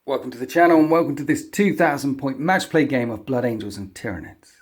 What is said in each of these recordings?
Welcome to the channel and welcome to this 2,000 point match play game of Blood Angels and Tyranids.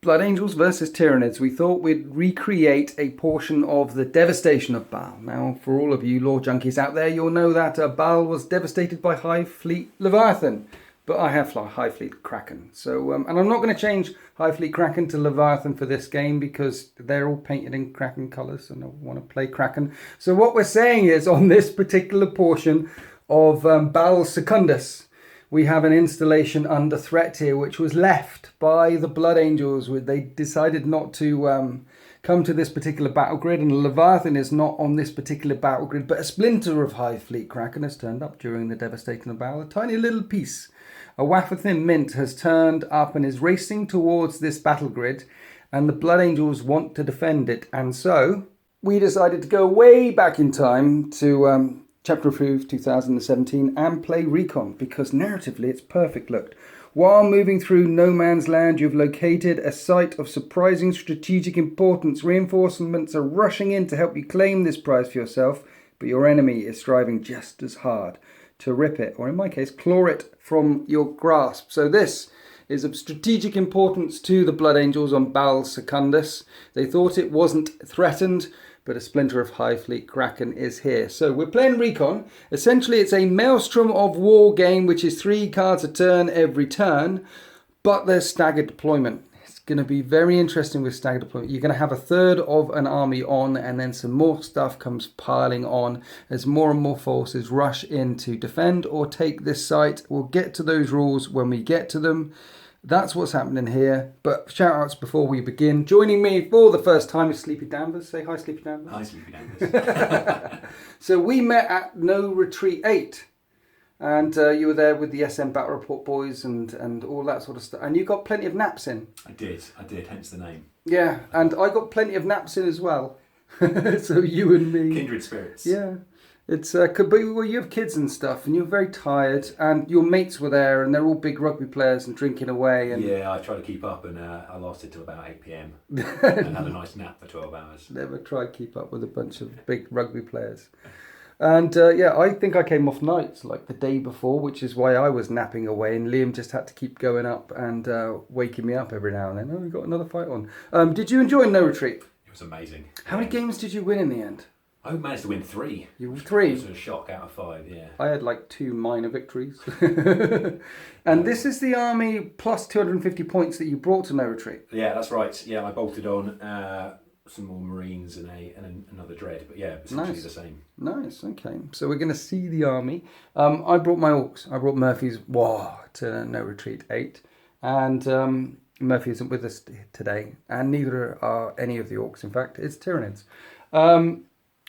Blood Angels versus Tyranids. We thought we'd recreate a portion of the devastation of Baal. Now, for all of you lore junkies out there, you'll know that Baal was devastated by Hive Fleet Leviathan. But I have Hive Fleet Kraken. So, and I'm not going to change Hive Fleet Kraken to Leviathan for this game because they're all painted in Kraken colours and I want to play Kraken. So what we're saying is on this particular portion of Baal Secundus, we have an installation under threat here, which was left by the Blood Angels. They decided not to come to this particular battle grid, and Leviathan is not on this particular battle grid, but a splinter of Hive Fleet Kraken has turned up during the devastation of Baal. A tiny little piece, a wafer thin mint, has turned up and is racing towards this battle grid, and the Blood Angels want to defend it. And so we decided to go way back in time to Chapter Approved 2017 and play Recon because narratively it's perfect. Look, while moving through no man's land, you've located a site of surprising strategic importance. Reinforcements are rushing in to help you claim this prize for yourself, but your enemy is striving just as hard to rip it, or in my case, claw it from your grasp. So this is of strategic importance to the Blood Angels on Baal Secundus. They thought it wasn't threatened, but a splinter of Hive Fleet Kraken is here. So we're playing Recon. Essentially, it's a Maelstrom of War game, which is 3 cards a turn every turn, but there's staggered deployment. It's going to be very interesting with staggered deployment. You're going to have a third of an army on, and then some more stuff comes piling on as more and more forces rush in to defend or take this site. We'll get to those rules when we get to them. That's what's happening here. But shout outs before we begin. Joining me for the first time is Sleepy Danvers. Say hi, Sleepy Danvers. Hi, Sleepy Danvers. So we met at No Retreat 8. And you were there with the SM Battle Report boys and all that sort of stuff. And you got plenty of naps in. I did, hence the name. Yeah, and I got plenty of naps in as well. So you and me. Kindred spirits. Yeah. It's but well, you have kids and stuff, and you're very tired, and your mates were there, and they're all big rugby players and drinking away. And yeah, I tried to keep up, and I lasted till about 8 p.m. and had a nice nap for 12 hours. Never tried to keep up with a bunch of big rugby players. And yeah, I think I came off nights like the day before, which is why I was napping away, and Liam just had to keep going up and waking me up every now and then. Oh, we got another fight on. Did you enjoy No Retreat? It was amazing. How many games did you win in the end? I managed to win 3. You were 3? It was a shock out of 5, yeah. I had like 2 minor victories. And this is the army plus 250 points that you brought to No Retreat. Yeah, that's right. Yeah, I bolted on some more Marines and another Dread, but yeah, essentially the same. Nice, okay. So we're going to see the army. I brought my Orcs. I brought Murphy's War to No Retreat 8. And Murphy isn't with us today. And neither are any of the Orcs, in fact. It's Tyranids.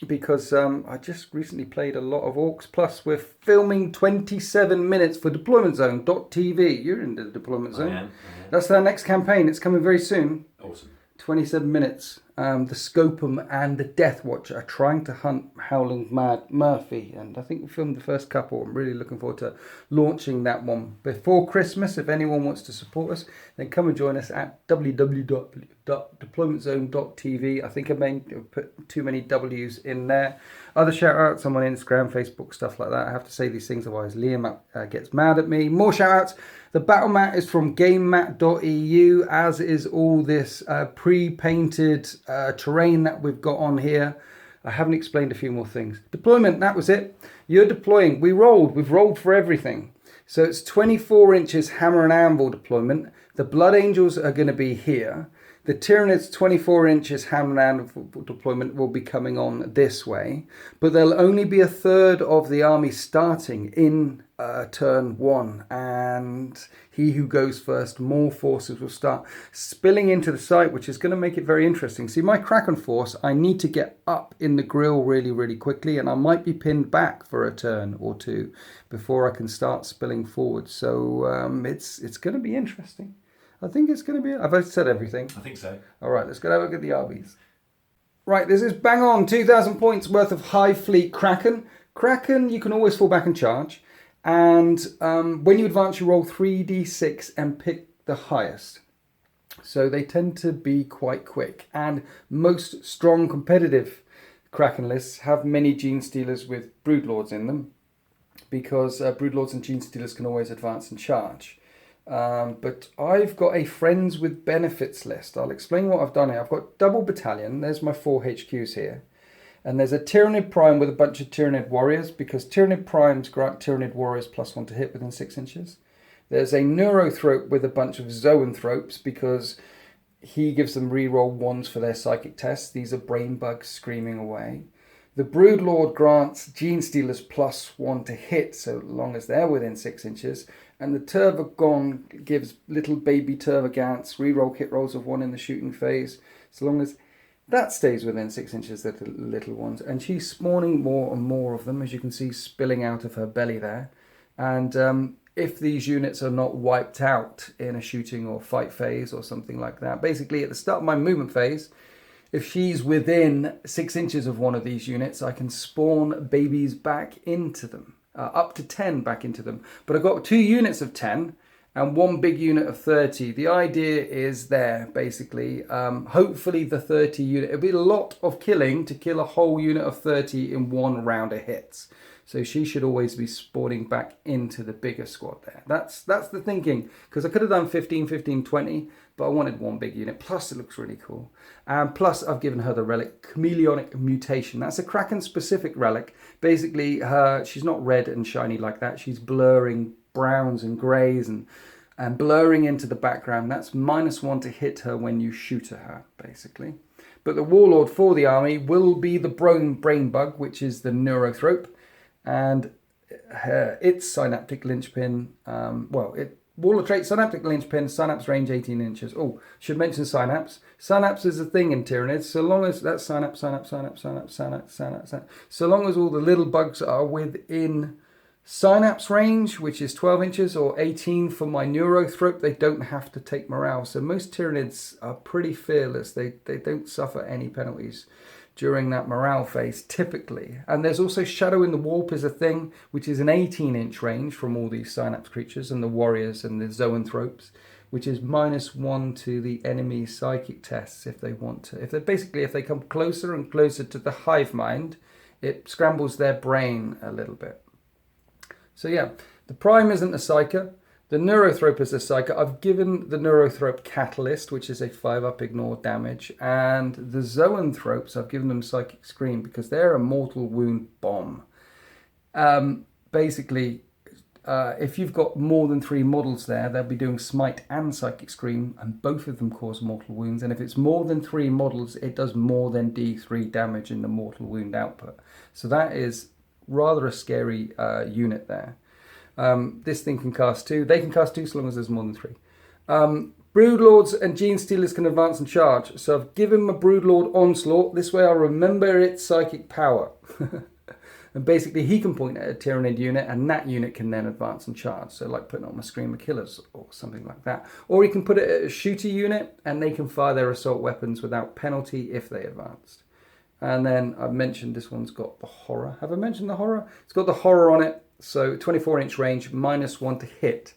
Because I just recently played a lot of Orcs, plus we're filming 27 minutes for deploymentzone.tv. You're in the deployment zone. I am. That's our next campaign. It's coming very soon. Awesome. 27 minutes. The Scopum and the Death Watcher are trying to hunt Howling Mad Murphy, and I think we filmed the first couple. I'm really looking forward to launching that one before Christmas. If anyone wants to support us, then come and join us at www.deploymentzone.tv. I think I may have put too many W's in there. Other shout outs, I'm on Instagram, Facebook, stuff like that. I have to say these things, otherwise Liam gets mad at me. More shout outs. The battle mat is from gamemat.eu, as is all this pre-painted terrain that we've got on here. I haven't explained a few more things. Deployment, that was it. You're deploying. We've rolled for everything. So it's 24 inches hammer and anvil deployment. The Blood Angels are going to be here. The Tyranids 24 inches hammer and anvil deployment will be coming on this way, but there'll only be a third of the army starting in turn 1, and he who goes first, more forces will start spilling into the site, which is going to make it very interesting. See, my Kraken force, I need to get up in the grill really, really quickly, and I might be pinned back for a turn or 2 before I can start spilling forward. So it's going to be interesting. I think it's going to be... Have I said everything? I think so. All right, let's go have a look at the RBs. Right, this is bang on 2,000 points worth of Hive Fleet Kraken. Kraken, you can always fall back and charge. And when you advance, you roll 3d6 and pick the highest. So they tend to be quite quick. And most strong competitive Kraken lists have many Gene Stealers with Broodlords in them, because Broodlords and Gene Stealers can always advance and charge. But I've got a Friends with Benefits list. I'll explain what I've done here. I've got double battalion. There's my 4 HQs here. And there's a Tyranid Prime with a bunch of Tyranid Warriors, because Tyranid Primes grant Tyranid Warriors +1 to hit within 6 inches. There's a Neurothrope with a bunch of Zoanthropes, because he gives them reroll 1s for their psychic tests. These are brain bugs screaming away. The Broodlord grants Gene Stealers +1 to hit, so long as they're within 6 inches. And the Tervagon gives little baby Tervagants reroll hit rolls of 1 in the shooting phase, so long as that stays within 6 inches, the little ones. And she's spawning more and more of them, as you can see spilling out of her belly there. And if these units are not wiped out in a shooting or fight phase or something like that, basically at the start of my movement phase, if she's within 6 inches of one of these units, I can spawn babies back into them. Up to 10 back into them. But I've got 2 units of 10 and 1 big unit of 30. The idea is there, basically. Hopefully the 30 unit... It'll be a lot of killing to kill a whole unit of 30 in 1 round of hits. So she should always be spawning back into the bigger squad there. That's the thinking. Because I could have done 15, 15, 20, but I wanted 1 big unit. Plus it looks really cool. And plus I've given her the relic Chameleonic Mutation. That's a Kraken-specific relic. Basically, she's not red and shiny like that. She's blurring browns and greys and blurring into the background. That's -1 to hit her when you shoot at her, basically. But the Warlord for the army will be the Brain Bug, which is the Neurothrope. And its Synaptic Linchpin, Warlord trait, Synaptic Linchpin, Synapse range 18 inches. Oh, should mention Synapse. Synapse is a thing in Tyranids, so long as that's Synapse. So long as all the little bugs are within Synapse range, which is 12 inches or 18 for my Neurothrope, they don't have to take morale. So most Tyranids are pretty fearless. They don't suffer any penalties during that morale phase, typically. And there's also Shadow in the Warp is a thing, which is an 18-inch range from all these Synapse creatures and the Warriors and the Zoanthropes, which is -1 to the enemy's psychic tests if they want to. If they come closer and closer to the hive mind, it scrambles their brain a little bit. So yeah, the Prime isn't a Psyker. The Neurothrope is a Psyker. I've given the Neurothrope Catalyst, which is a 5-up ignore damage. And the Zoanthropes, I've given them Psychic Scream because they're a mortal wound bomb. Basically, if you've got more than 3 models there, they'll be doing Smite and Psychic Scream, and both of them cause mortal wounds. And if it's more than 3 models, it does more than D3 damage in the mortal wound output. So that is rather a scary unit there. This thing can cast 2. They can cast 2 so long as there's more than 3. Broodlords and Gene Stealers can advance and charge. So I've given my Broodlord Onslaught. This way I'll remember its psychic power. And basically he can point at a Tyranid unit and that unit can then advance and charge. So like putting on my Screamer Killers or something like that. Or he can put it at a shooter unit and they can fire their assault weapons without penalty if they advanced. And then I've mentioned this one's got the Horror. Have I mentioned the Horror? It's got the Horror on it. So 24-inch range, -1 to hit.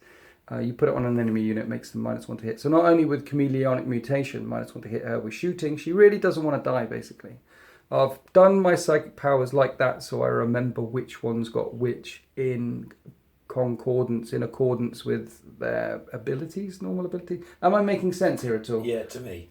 You put it on an enemy unit, makes them -1 to hit. So not only with Chameleonic Mutation, -1 to hit her with shooting, she really doesn't want to die, basically. I've done my psychic powers like that so I remember which one's got which in accordance with their abilities, normal ability. Am I making sense here at all? Yeah, to me.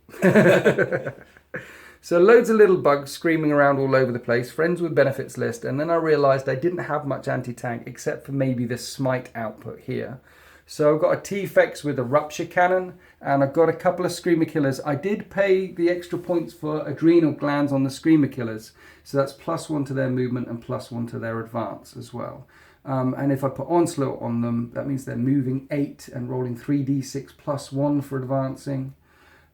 So loads of little bugs screaming around all over the place, Friends with Benefits list, and then I realised I didn't have much anti-tank except for maybe the Smite output here. So I've got a T-Fex with a Rupture Cannon, and I've got a couple of Screamer Killers. I did pay the extra points for Adrenal Glands on the Screamer Killers, so that's +1 to their movement and +1 to their advance as well. And if I put Onslaught on them, that means they're moving 8 and rolling 3d6 +1 for advancing.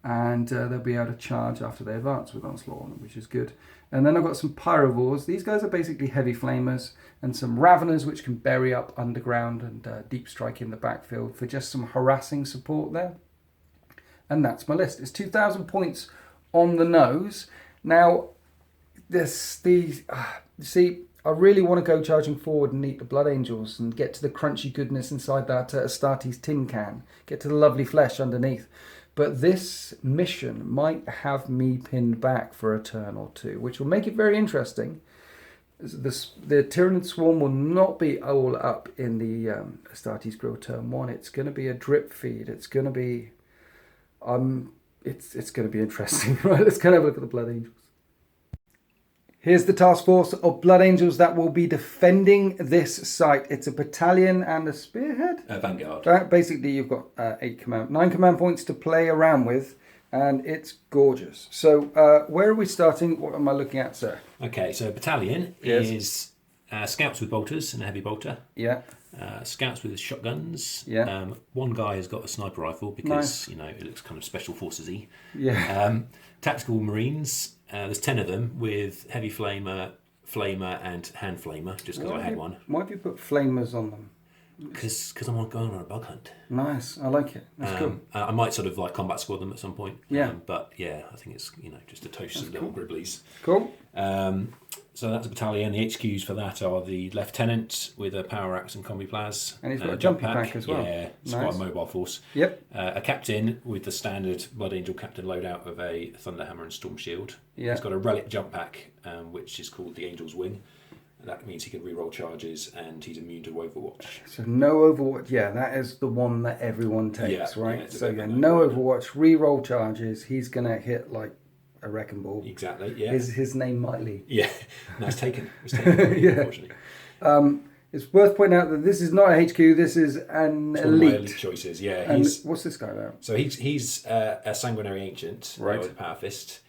And they'll be able to charge after they advance with Onslaught on them, which is good. And then I've got some Pyrovores. These guys are basically heavy flamers, and some Raveners, which can bury up underground and deep strike in the backfield for just some harassing support there. And that's my list. It's 2,000 points on the nose. Now, see, I really want to go charging forward and eat the Blood Angels and get to the crunchy goodness inside that Astartes tin can. Get to the lovely flesh underneath. But this mission might have me pinned back for a turn or two, which will make it very interesting. The Tyranid Swarm will not be all up in the Astartes Grill turn 1. It's going to be a drip feed. It's going to be... it's going to be interesting. Right, let's kind of look at the Blood Angels. Here's the task force of Blood Angels that will be defending this site. It's a battalion and a spearhead. Vanguard. Basically, you've got 9 command points to play around with, and it's gorgeous. So, where are we starting? What am I looking at, sir? Okay, so a battalion is scouts with bolters and a heavy bolter. Yeah. Scouts with shotguns. Yeah. One guy has got a sniper rifle because it looks kind of special forces-y. Yeah. Tactical Marines. There's 10 of them with heavy flamer, and hand flamer. Just because I had one. Why have you put flamers on them? Because I'm going on a bug hunt. Nice, I like it. That's cool. I might sort of like combat squad them at some point. Yeah. But yeah, I think it's just to toast some little gribblies. Cool. So that's a battalion. The HQs for that are the lieutenant with a power axe and combi plas. And he's got a jumping pack as well. Yeah, it's quite a mobile force. Yep. A captain with the standard Blood Angel captain loadout of a Thunderhammer and Storm Shield. Yeah. He's got a relic jump pack, which is called the Angel's Wing. And that means he can reroll charges and he's immune to Overwatch. So no Overwatch. Yeah, that is the one that everyone takes, right? Yeah, so no Overwatch, reroll charges. He's going to hit like a wrecking ball. Exactly, yeah. His name Miley. Yeah, nice taken. It was taken, yeah. Unfortunately. It's worth pointing out that this is not a HQ, this is an it's elite. One of my elite choices, yeah. And what's this guy about? So he's a sanguinary ancient, right? With a power fist.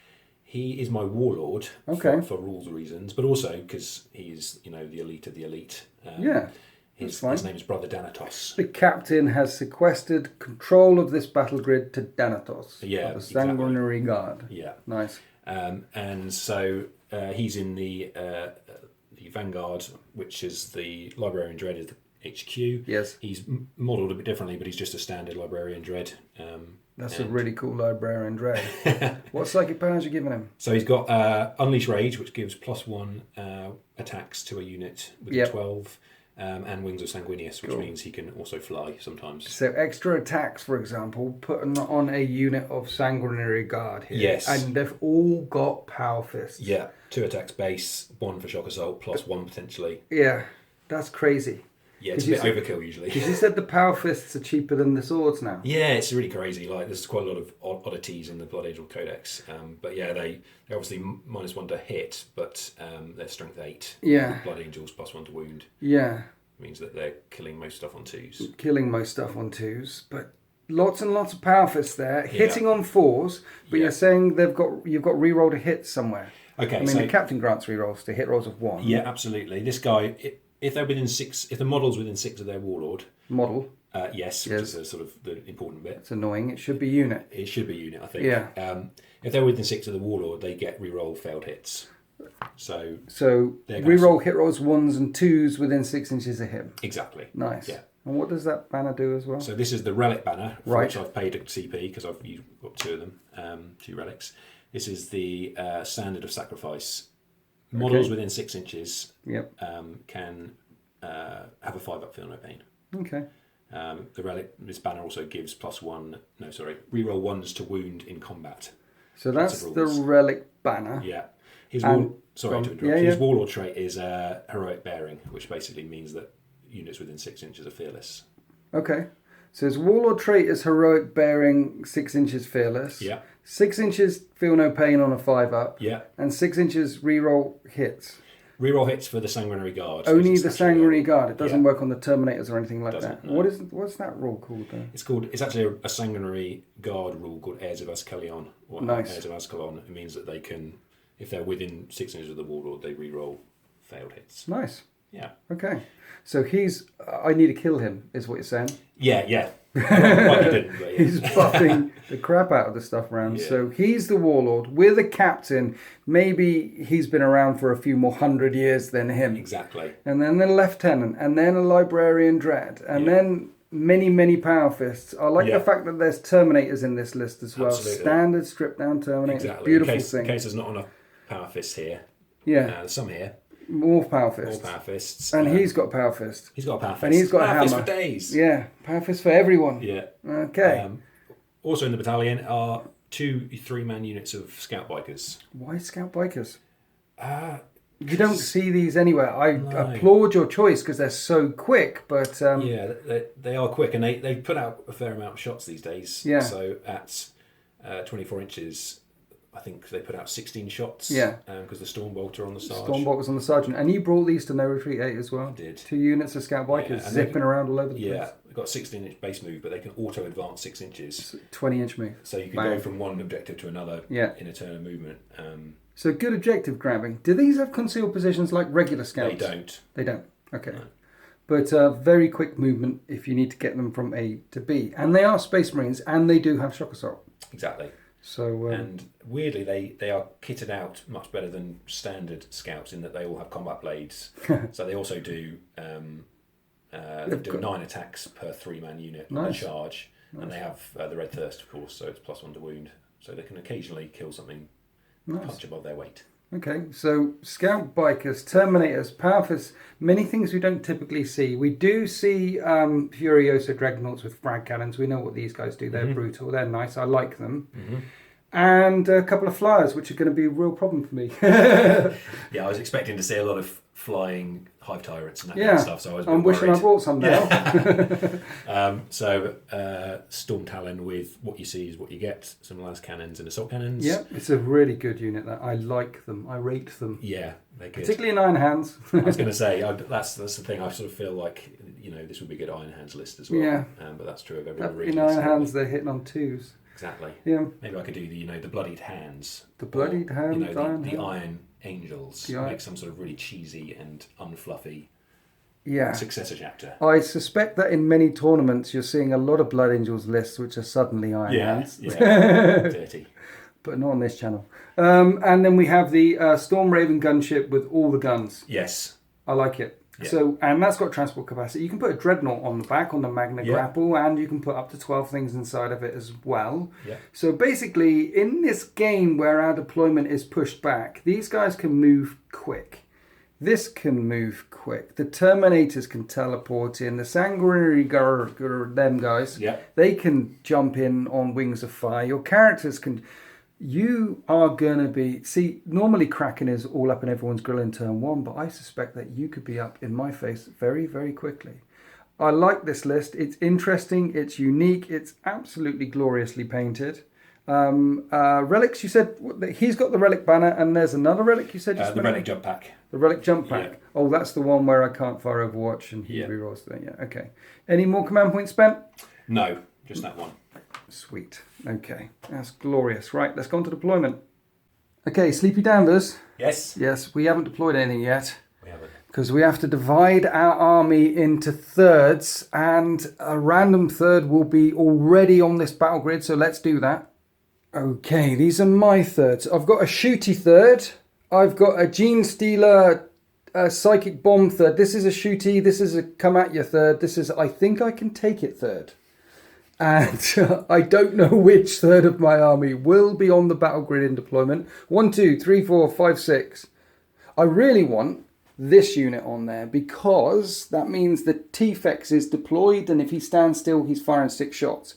He is my warlord for rules reasons, but also because he's the elite of the elite. His name is Brother Danatos. The captain has sequestered control of this battle grid to Danatos. Yeah, the Sanguinary Guard. Yeah, nice. And so he's in the Vanguard, which is the Librarian Dread of the HQ. Yes, he's modelled a bit differently, but he's just a standard Librarian Dread. That's a really cool Librarian Dread. What psychic powers are you giving him? So he's got Unleash Rage, which gives +1 attacks to a unit with 12, and Wings of Sanguinius, which means he can also fly sometimes. So extra attacks, for example, putting on a unit of Sanguinary Guard here. Yes. And they've all got power fists. Yeah, 2 attacks base, 1 for shock assault, +1 potentially. Yeah, that's crazy. Yeah, it's a bit overkill usually. Because you said the power fists are cheaper than the swords now. Yeah, it's really crazy. Like there's quite a lot of oddities in the Blood Angel Codex. But yeah, they're obviously -1 to hit, but they're strength 8. Yeah. Blood Angels +1 to wound. Yeah. Means that they're killing most stuff on 2s. Killing most stuff on 2s, but lots and lots of power fists there, hitting on 4s. But you're saying you've got reroll to hit somewhere. Okay, I mean the captain grants rerolls to hit rolls of 1. Yeah, absolutely. This guy. If they're within 6, if the model's within 6 of their warlord, yes, which is sort of the important bit. It's annoying. It should be unit. It should be unit, I think. Yeah. If they're within 6 of the warlord, they get reroll failed hits. So reroll hit rolls 1s and 2s within 6 inches of him. Exactly. Nice. Yeah. And what does that banner do as well? So this is the relic banner, for which I've paid a CP because you've got 2 of them, 2 relics. This is the standard of sacrifice. Models within 6 inches can have a 5-up feel no pain. Okay. The relic, this banner also gives reroll 1s to wound in combat. So that's the relic banner. Yeah. His warlord trait is heroic bearing, which basically means that units within 6 inches are fearless. Okay. So his warlord trait is heroic bearing, 6 inches fearless. Yeah. 6 inches feel no pain on a 5-up. Yeah. And 6 inches reroll hits. Reroll hits for the Sanguinary Guard. Only the Sanguinary Guard. It doesn't work on the Terminators or anything like that. No. What's that rule called then? It's actually a Sanguinary Guard rule called Heirs of Ascalon. Heirs of Ascalon. It means that they can, if they're within 6 inches of the warlord, they reroll failed hits. Nice. Yeah. Okay. So I need to kill him, is what you're saying? Yeah. He's buffing the crap out of the stuff around. Yeah. So he's the warlord. We're the captain. Maybe he's been around for a few more 100 years than him. Exactly. And then the lieutenant, and then a librarian dread, and then many power fists. I like the fact that there's Terminators in this list as well. Absolutely. Standard stripped down Terminator. Exactly. Beautiful in thing. case there's not enough power fists here. Yeah. There's some here. More power fists. More power fists. And he's got a power fist. He's got a power fist. And he's got a hammer. Fist for days. Yeah. Power fist for everyone. Yeah. Okay. Also in the battalion are 2 3-man units of scout bikers. Why scout bikers? You don't see these anywhere. I applaud your choice because they're so quick, but... yeah, they are quick, and they put out a fair amount of shots these days. Yeah. So at 24 inches, I think they put out 16 shots. Yeah. Because the Stormbolter on the Sarge. Stormbolt was on the Sergeant. And you brought these to No Retreat 8 as well. I did. 2 units of scout bikers zipping around all over the place. Yeah, they've got a 16-inch base move, but they can auto-advance 6 inches. 20-inch move. So you can go from one objective to another in a turn of movement. So good objective grabbing. Do these have concealed positions like regular scouts? They don't. They don't. Okay. No. But very quick movement if you need to get them from A to B. And they are Space Marines, and they do have shock assault. Exactly. So and weirdly, they are kitted out much better than standard scouts in that they all have combat blades. So they also do 9 attacks per 3-man unit on a charge. Nice. And they have the Red Thirst, of course, so it's +1 to wound. So they can occasionally kill something punch above their weight. Okay, so scout bikers, Terminators, power fists, many things we don't typically see. We do see Furiosa Dreadnoughts with frag cannons. We know what these guys do. They're brutal. They're nice. I like them. And a couple of flyers, which are going to be a real problem for me. Yeah, I was expecting to see a lot of flying Hive Tyrants and that kind of stuff. So I'm wishing I brought some now. Storm Talon with what you see is what you get. Some las cannons and assault cannons. Yeah, it's a really good unit. That I like them. I rate them. Yeah, they're good. Particularly in Iron Hands. I was going to say that's the thing. I sort of feel like this would be a good Iron Hands list as well. Yeah, but that's true of every in Iron Hands, they're hitting on 2s. Exactly. Yeah. Maybe I could do the bloodied hands. The bloodied hands. The Iron Angels. Make some sort of really cheesy and unfluffy. Yeah. Successor chapter. I suspect that in many tournaments you're seeing a lot of Blood Angels lists which are suddenly Iron Hands. Yeah. Dirty. But not on this channel. And then we have the Storm Raven gunship with all the guns. Yes. I like it. Yeah. So, and that's got transport capacity. You can put a Dreadnought on the back, on the Magna Grapple, and you can put up to 12 things inside of it as well. Yeah. So basically, in this game where our deployment is pushed back, these guys can move quick. This can move quick. The Terminators can teleport in. The Sanguinary them guys, they can jump in on Wings of Fire. Your characters can... You are going to be... See, normally Kraken is all up in everyone's grill in turn 1, but I suspect that you could be up in my face very, very quickly. I like this list. It's interesting. It's unique. It's absolutely gloriously painted. Relics, you said... He's got the Relic banner, and there's another Relic you said? The Relic jump pack. The Relic jump pack. Yeah. Oh, that's the one where I can't fire Overwatch and he rerolls there. Yeah, okay. Any more command points spent? No, just that one. Sweet. Okay, that's glorious. Right, let's go on to deployment. Okay, Sleepy Danvers. Yes. Yes, we haven't deployed anything yet. We haven't. Because we have to divide our army into thirds, and a random third will be already on this battle grid, so let's do that. Okay, these are my thirds. I've got a shooty third. I've got a Gene Stealer Psychic Bomb third. This is a shooty. This is a come at you third. This is I think I can take it third. And I don't know which third of my army will be on the battle grid in deployment. 1, 2, 3, 4, 5, 6. I really want this unit on there because that means the T-Fex is deployed, and if he stands still, he's firing 6 shots.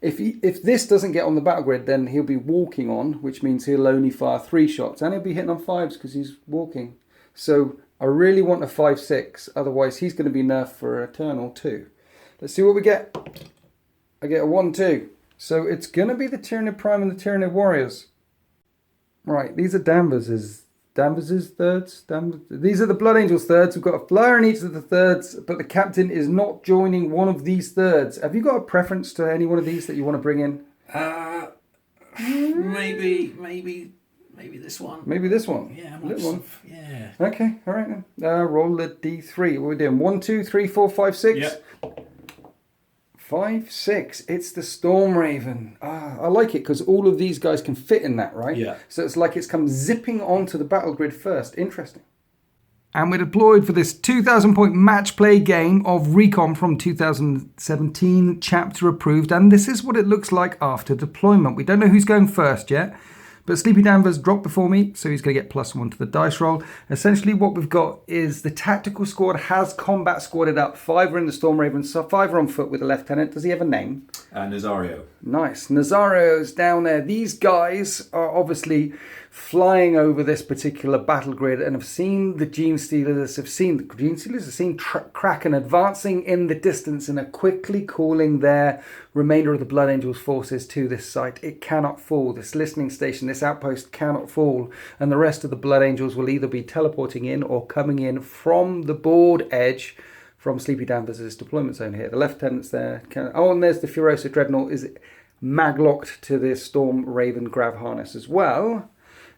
If this doesn't get on the battle grid, then he'll be walking on, which means he'll only fire 3 shots, and he'll be hitting on 5s because he's walking. So I really want a 5-6, otherwise he's going to be nerfed for a turn or 2. Let's see what we get. I get a 1-2. So it's going to be the Tyranid Prime and the Tyranid Warriors. Right, these are Danvers' thirds. These are the Blood Angels thirds. We've got a flyer in each of the thirds, but the captain is not joining one of these thirds. Have you got a preference to any one of these that you want to bring in? Maybe this one. Maybe this one. Yeah, little one. Yeah. Okay, all right then. Roll the D3. What are we doing? 1, 2, 3, 4, 5, 6. Yeah. 5, 6. It's the Storm Raven. I like it because all of these guys can fit in that, right? Yeah. So it's like it's come zipping onto the battle grid first. Interesting. And we're deployed for this 2,000 point match play game of Recon from 2017, chapter approved. And this is what it looks like after deployment. We don't know who's going first yet. But Sleepy Danvers dropped before me, so he's going to get +1 to the dice roll. Essentially what we've got is the tactical squad has combat squadded up. 5 are in the Storm Ravens, so 5 are on foot with a lieutenant. Does he have a name? Nazario. Nice. Nazario's down there. These guys are obviously flying over this particular battle grid and have seen the Gene Stealers, have seen Kraken advancing in the distance and are quickly calling their remainder of the Blood Angels forces to this site. It cannot fall. This listening station, this outpost cannot fall, and the rest of the Blood Angels will either be teleporting in or coming in from the board edge from Sleepy Danvers' deployment zone here. The lieutenant's there. And there's the Furiosa Dreadnought is maglocked to this Storm Raven grav harness as well.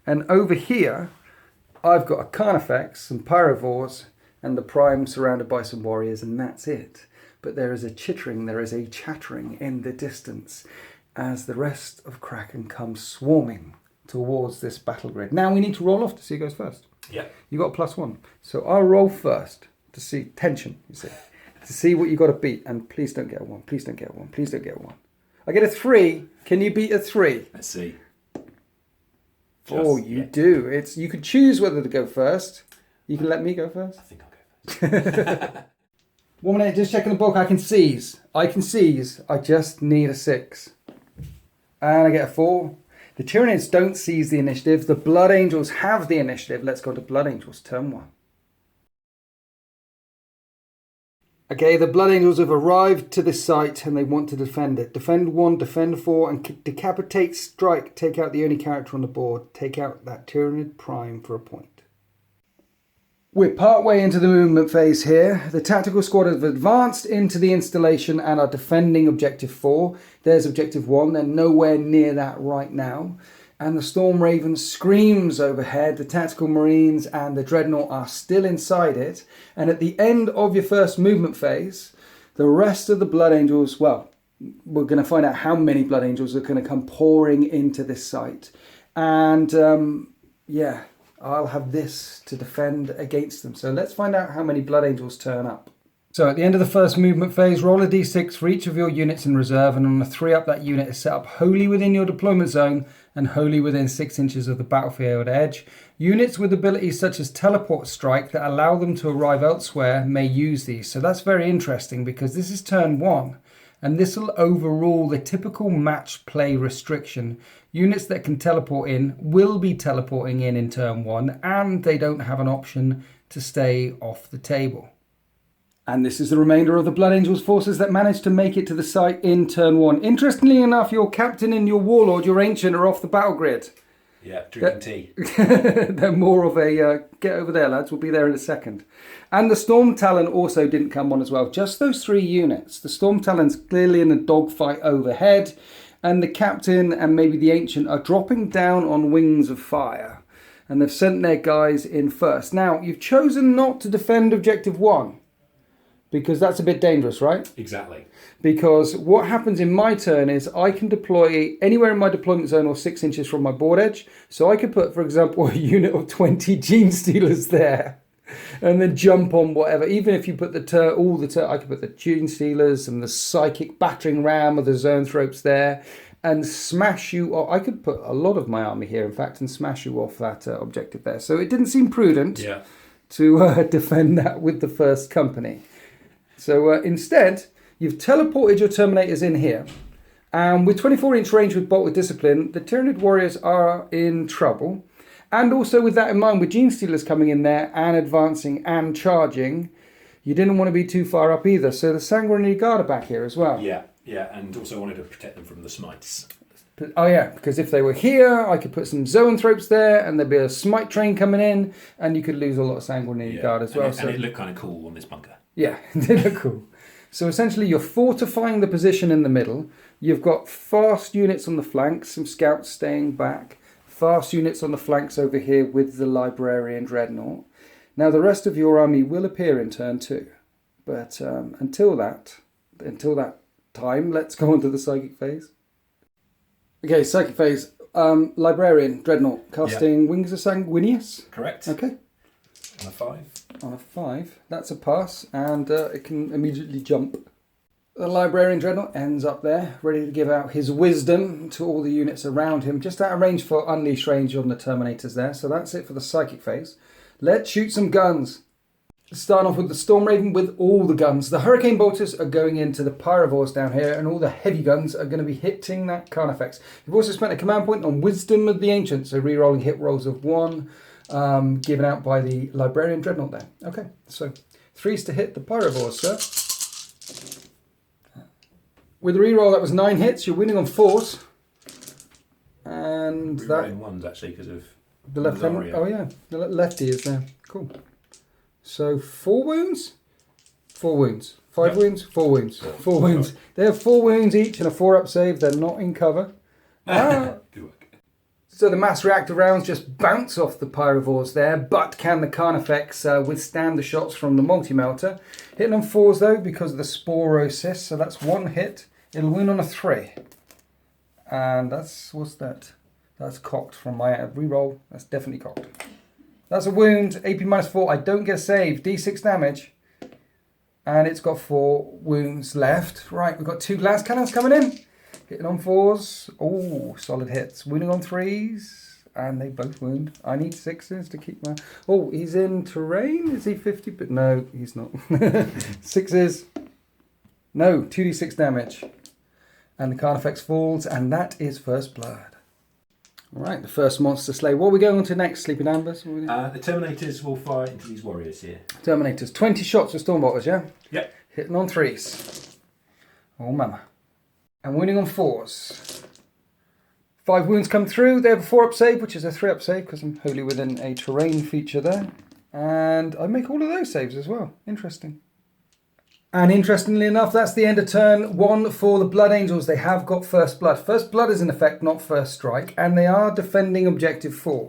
And over here, I've got a Carnifex, some Pyrovores, and the Prime surrounded by some warriors, and that's it. But there is a chattering in the distance as the rest of Kraken comes swarming towards this battle grid. Now we need to roll off to see who goes first. Yeah. You got +1. So I'll roll first to see tension, you see. To see what you got to beat. And please don't get a 1. Please don't get a 1. Please don't get a 1. I get a 3. Can you beat a 3? Let's see. You do. You could choose whether to go first. You can let me go first. I think I'll go first. 1 minute, just checking the book. I can seize. I just need a 6. And I get a 4. The Tyranids don't seize the initiative. The Blood Angels have the initiative. Let's go to Blood Angels, turn 1. Okay, the Blood Angels have arrived to this site and they want to defend it. Defend 1, defend 4, and decapitate, strike. Take out the only character on the board. Take out that Tyranid Prime for a point. We're partway into the movement phase here. The tactical squad have advanced into the installation and are defending Objective 4. There's Objective 1. They're nowhere near that right now. And the Storm Raven screams overhead. The Tactical Marines and the Dreadnought are still inside it. And at the end of your first movement phase, the rest of the Blood Angels, well, we're going to find out how many Blood Angels are going to come pouring into this site. And I'll have this to defend against them. So let's find out how many Blood Angels turn up. So at the end of the first movement phase, roll a d6 for each of your units in reserve, and on a 3 up, that unit is set up wholly within your deployment zone and wholly within 6 inches of the battlefield edge. Units with abilities such as teleport strike that allow them to arrive elsewhere may use these. So that's very interesting because this is turn 1, and this will overrule the typical match play restriction. Units that can teleport in will be teleporting in turn 1, and they don't have an option to stay off the table. And this is the remainder of the Blood Angels forces that managed to make it to the site in turn 1. Interestingly enough, your captain and your warlord, your ancient, are off the battle grid. Yeah, drinking tea. They're more of a, get over there, lads, we'll be there in a second. And the Storm Talon also didn't come on as well. Just those 3 units. The Storm Talon's clearly in a dogfight overhead, and the captain and maybe the ancient are dropping down on wings of fire. And they've sent their guys in first. Now, you've chosen not to defend Objective 1. Because that's a bit dangerous, right? Exactly. Because what happens in my turn is I can deploy anywhere in my deployment zone or 6 inches from my board edge. So I could put, for example, a unit of 20 Gene Stealers there and then jump on whatever. Even if you put I could put the Gene Stealers and the Psychic Battering Ram or the Zoanthropes there and smash you off. I could put a lot of my army here, in fact, and smash you off that objective there. So it didn't seem prudent to defend that with the first company. So instead, you've teleported your Terminators in here. And with 24-inch range with Bolt with Discipline, the Tyranid Warriors are in trouble. And also with that in mind, with Gene Stealers coming in there and advancing and charging, you didn't want to be too far up either. So the Sanguinary Guard are back here as well. Yeah, and also wanted to protect them from the smites. Oh yeah, because if they were here, I could put some Zoanthropes there, and there'd be a smite train coming in, and you could lose a lot of Sanguinary Guard as well. And it looked kind of cool on this bunker. Yeah, they look cool. So essentially you're fortifying the position in the middle. You've got fast units on the flanks, some scouts staying back. Fast units on the flanks over here with the Librarian Dreadnought. Now the rest of your army will appear in turn 2. But until that time, let's go on to the Psychic phase. Okay, Psychic phase. Librarian Dreadnought, casting Wings of Sanguinius. Correct. Okay. On a 5. On a 5. That's a pass, and it can immediately jump. The Librarian Dreadnought ends up there, ready to give out his wisdom to all the units around him, just out of range for Unleash range on the Terminators there. So that's it for the Psychic phase. Let's shoot some guns. Start off with the Storm Raven with all the guns. The Hurricane Bolters are going into the Pyrovores down here, and all the heavy guns are going to be hitting that Carnifex. You've also spent a command point on Wisdom of the Ancients, so re-rolling hit rolls of 1, given out by the Librarian Dreadnought there. Okay, so 3s to hit the Pyrovores, sir. With the reroll, that was 9 hits. You're winning on 4s. And that... ones, actually, because of... The left hand... Oh, yeah. The lefty is there. Cool. So, 4 wounds? 4 wounds. 5 wounds? 4 wounds. 4 wounds. They have 4 wounds each and a 4-up save. They're not in cover. Good work. So the mass reactor rounds just bounce off the Pyrovores there, but can the Carnifex withstand the shots from the multi-melter? Hitting on 4s though because of the Sporosis, so that's 1 hit. It'll win on a 3. And that's, what's that? That's cocked from my reroll. That's definitely cocked. That's a wound, AP -4. I don't get a save, D6 damage. And it's got 4 wounds left. Right, we've got 2 glass cannons coming in. Hitting on 4s. Oh, solid hits. Wounding on 3s. And they both wound. I need 6s to keep my... Oh, he's in terrain? Is he 50? But no, he's not. 6s. No, 2d6 damage. And the Carnifex falls, and that is first blood. All right, the first monster slay. What are we going on to next, Sleeping Ambers? The Terminators will fire into these warriors here. Terminators. 20 shots with Stormbolters, yeah? Yep. Hitting on 3s. Oh, mama. And winning on 4s. 5 wounds come through. They have a 4-up save, which is a 3-up save because I'm wholly within a terrain feature there. And I make all of those saves as well. Interesting. And interestingly enough, that's the end of turn 1 for the Blood Angels. They have got first blood. First blood is in effect, not first strike. And they are defending objective 4.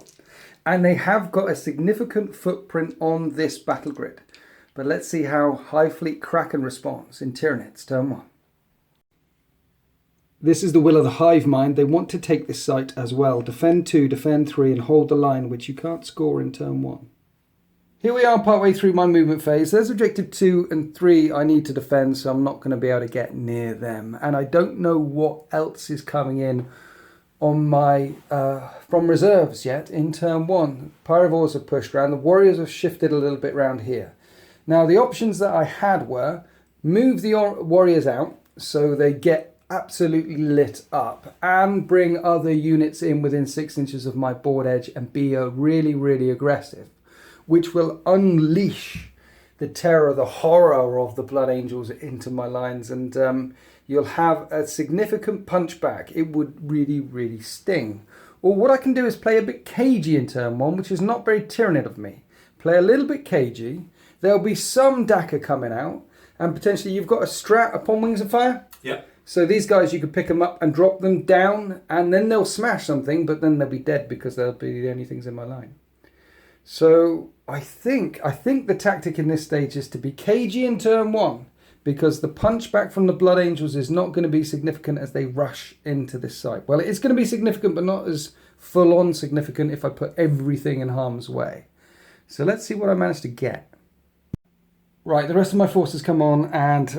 And they have got a significant footprint on this battle grid. But let's see how Hive Fleet Kraken responds in Tyranids, turn 1. This is the will of the hive mind. They want to take this site as well. Defend 2, defend 3, and hold the line, which you can't score in turn 1. Here we are partway through my movement phase. There's objective 2 and 3 I need to defend, so I'm not going to be able to get near them. And I don't know what else is coming in on my from reserves yet in turn 1. Pyrovores have pushed around. The warriors have shifted a little bit around here. Now, the options that I had were move the warriors out so they get absolutely lit up and bring other units in within 6 inches of my board edge and be really, really aggressive, which will unleash the terror, the horror of the Blood Angels into my lines, and you'll have a significant punch back. It would really, really sting. Or what I can do is play a bit cagey in turn 1, which is not very Tyranid of me. Play a little bit cagey. There'll be some Daka coming out, and potentially you've got a strat upon Wings of Fire. Yeah. So these guys, you could pick them up and drop them down, and then they'll smash something, but then they'll be dead because they'll be the only things in my line. So I think the tactic in this stage is to be cagey in turn 1, because the punch back from the Blood Angels is not going to be significant as they rush into this site. Well, it is going to be significant, but not as full-on significant if I put everything in harm's way. So let's see what I managed to get. Right, the rest of my forces come on, and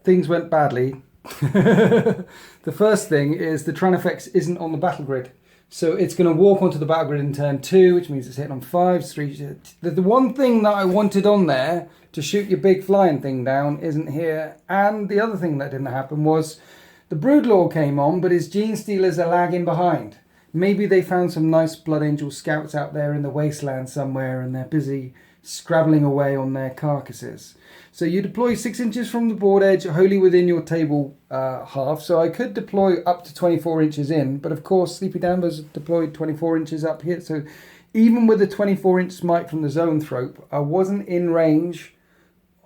things went badly. The first thing is the Tranifex isn't on the battle grid. So it's going to walk onto the battle grid in turn 2, which means it's hitting on 5s, 3s. The one thing that I wanted on there to shoot your big flying thing down isn't here. And the other thing that didn't happen was the Broodlord came on, but his Gene Stealers are lagging behind. Maybe they found some nice Blood Angel scouts out there in the wasteland somewhere, and they're busy scrabbling away on their carcasses. So you deploy 6 inches from the board edge, wholly within your table half. So I could deploy up to 24 inches in, but of course Sleepy Danvers deployed 24 inches up here. So even with the 24-inch smite from the zone thrope, I wasn't in range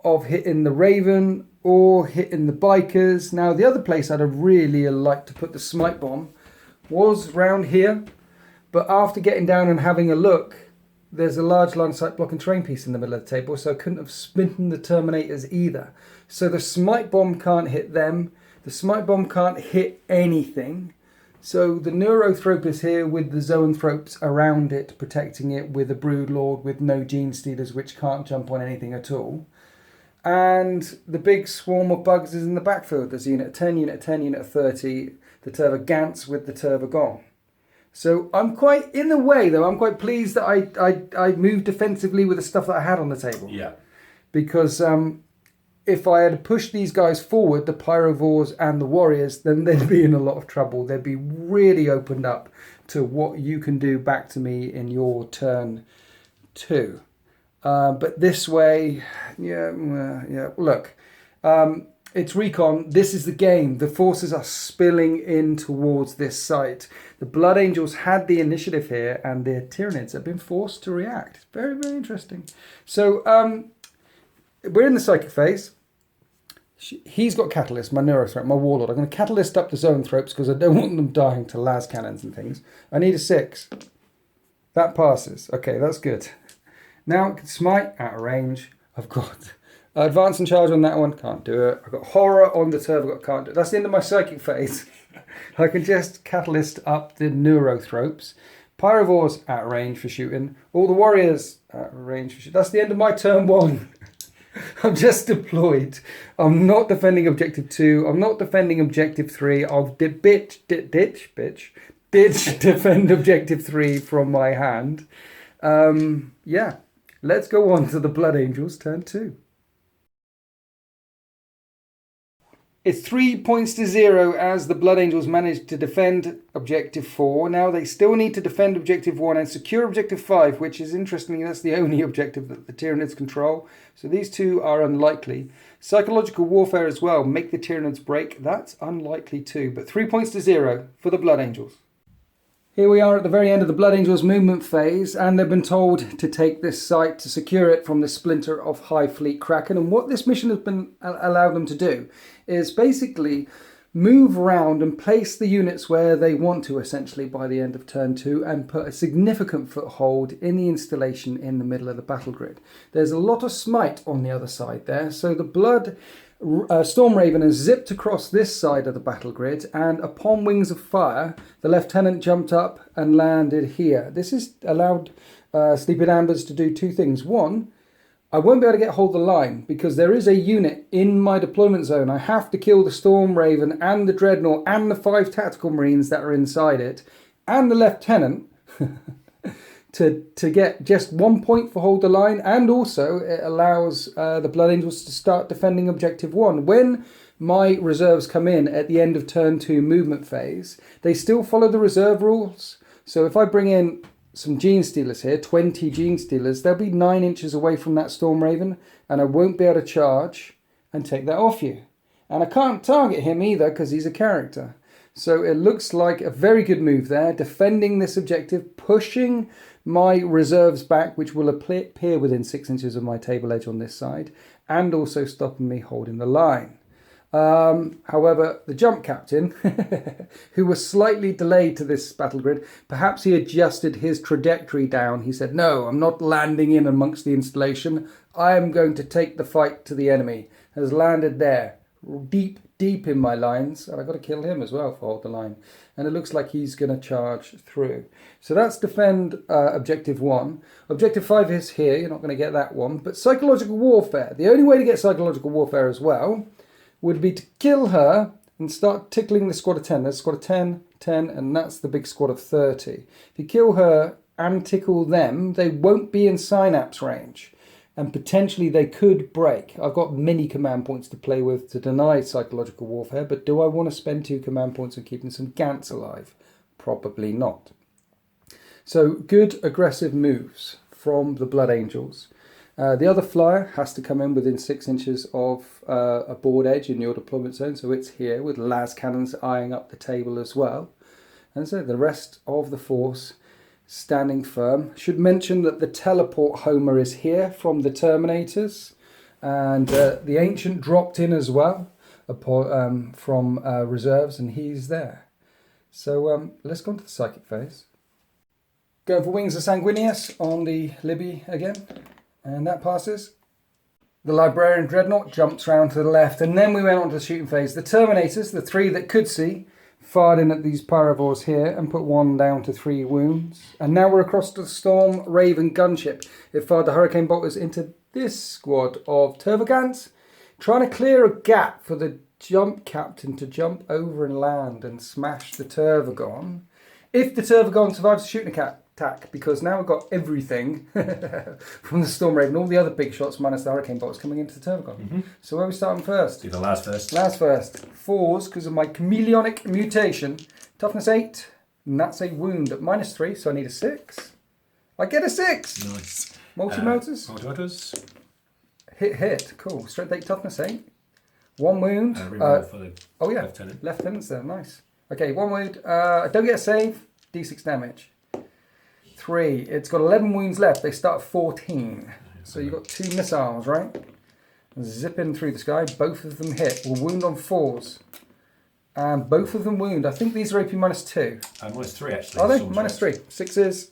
of hitting the Raven or hitting the Bikers. Now the other place I'd have really liked to put the smite bomb was round here, but after getting down and having a look, there's a large line of sight blocking terrain piece in the middle of the table, so I couldn't have smitten the Terminators either. So the smite bomb can't hit them. The smite bomb can't hit anything. So the Neurothrope is here with the Zoanthropes around it, protecting it with a Broodlord with no Gene Stealers, which can't jump on anything at all. And the big swarm of bugs is in the backfield. There's unit of 10, unit of 10, unit of 30, the Tervagants with the Tervagon. So I'm quite, in a way though, I'm quite pleased that I moved defensively with the stuff that I had on the table. Yeah. Because if I had pushed these guys forward, the Pyrovores and the Warriors, then they'd be in a lot of trouble. They'd be really opened up to what you can do back to me in your turn 2. But this way, look, it's recon. This is the game. The forces are spilling in towards this site. The Blood Angels had the initiative here, and the Tyranids have been forced to react. It's very, very interesting. So we're in the psychic phase. He's got Catalyst, my Neurothrope, my Warlord. I'm going to Catalyst up the Zoanthropes because I don't want them dying to las cannons and things. I need a 6. That passes. Okay, that's good. Now, I can smite out of range. I've got advance and charge on that one. Can't do it. I've got horror on the Tervagot. Can't do it. That's the end of my psychic phase. I can just catalyst up the Neurothropes. Pyrovores out of range for shooting. All the Warriors out of range for shooting. That's the end of my turn 1. I'm just deployed. I'm not defending objective 2. I'm not defending objective 3. I'll ditch defend objective 3 from my hand. Yeah. Let's go on to the Blood Angels, turn 2. It's 3 points to 0 as the Blood Angels managed to defend Objective 4. Now they still need to defend Objective 1 and secure Objective 5, which is interestingly, that's the only objective that the Tyranids control. So these two are unlikely. Psychological warfare as well, make the Tyranids break. That's unlikely too, but 3 points to 0 for the Blood Angels. Here we are at the very end of the Blood Angels movement phase, and they've been told to take this site to secure it from the splinter of Hive Fleet Kraken. And what this mission has been allowed them to do is basically move around and place the units where they want to, essentially, by the end of turn 2, and put a significant foothold in the installation in the middle of the battle grid. There's a lot of smite on the other side there, so the Blood Storm Raven has zipped across this side of the battle grid, and upon wings of fire, the Lieutenant jumped up and landed here. This has allowed Sleeping Ambers to do 2 things. One, I won't be able to get hold of the line because there is a unit in my deployment zone. I have to kill the Storm Raven and the Dreadnought and the 5 Tactical Marines that are inside it, and the Lieutenant to get just 1 point for hold the line, and also it allows the Blood Angels to start defending Objective 1. When my reserves come in at the end of turn 2 movement phase, they still follow the reserve rules. So if I bring in some Gene Stealers here, 20 Gene Stealers, they'll be 9 inches away from that Storm Raven, and I won't be able to charge and take that off you. And I can't target him either because he's a character. So it looks like a very good move there, defending this objective, pushing my reserves back, which will appear within 6 inches of my table edge on this side, and also stopping me holding the line. However, the jump captain, who was slightly delayed to this battle grid, perhaps he adjusted his trajectory down. He said, no, I'm not landing in amongst the installation. I am going to take the fight to the enemy. Has landed there, deep in my lines, and I've got to kill him as well for hold the line. And it looks like he's going to charge through. So that's defend Objective 1. Objective 5 is here. You're not going to get that one. But psychological warfare. The only way to get psychological warfare as well would be to kill her and start tickling the squad of 10. There's a squad of 10, 10, and that's the big squad of 30. If you kill her and tickle them, they won't be in synapse range. And potentially they could break. I've got many command points to play with to deny psychological warfare, but do I want to spend 2 command points on keeping some Gants alive? Probably not. So good aggressive moves from the Blood Angels. The other flyer has to come in within 6 inches of a board edge in your deployment zone, so it's here with las cannons eyeing up the table as well. And so the rest of the force standing firm. Should mention that the teleport homer is here from the Terminators, and the Ancient dropped in as well from reserves, and he's there. So let's go on to the psychic phase. Going for Wings of Sanguinius on the Libby again, and that passes. The Librarian Dreadnought jumps round to the left, and then we went on to the shooting phase. The Terminators, the 3 that could see, fired in at these Pyrovores here and put one down to 3 wounds. And now we're across to the Storm Raven gunship. It fired the Hurricane bolters into this squad of Tervagants, trying to clear a gap for the jump captain to jump over and land and smash the Tervagon. If the Tervagon survives the shooting attack, because now we've got everything from the Storm Raven, all the other big shots minus the Hurricane bolts coming into the Tervagon. So where are we starting first? Do the last first. Last first. 4s because of my chameleonic mutation. Toughness 8, and that's a wound at -3, so I need a 6. I get a 6! Nice. Multi-motors? Multi-motors. Hit. Cool. Strength 8, toughness 8. 1 wound. Reroll for the lieutenant. Lieutenant's there. Nice. Okay, 1 wound. I don't get a save. D6 damage. 3. It's got 11 wounds left. They start at 14. So you've got 2 missiles, right? Zipping through the sky. Both of them hit. We'll wound on 4s. And both of them wound. I think these are AP -2. -3 actually. Are they? -3. 6s.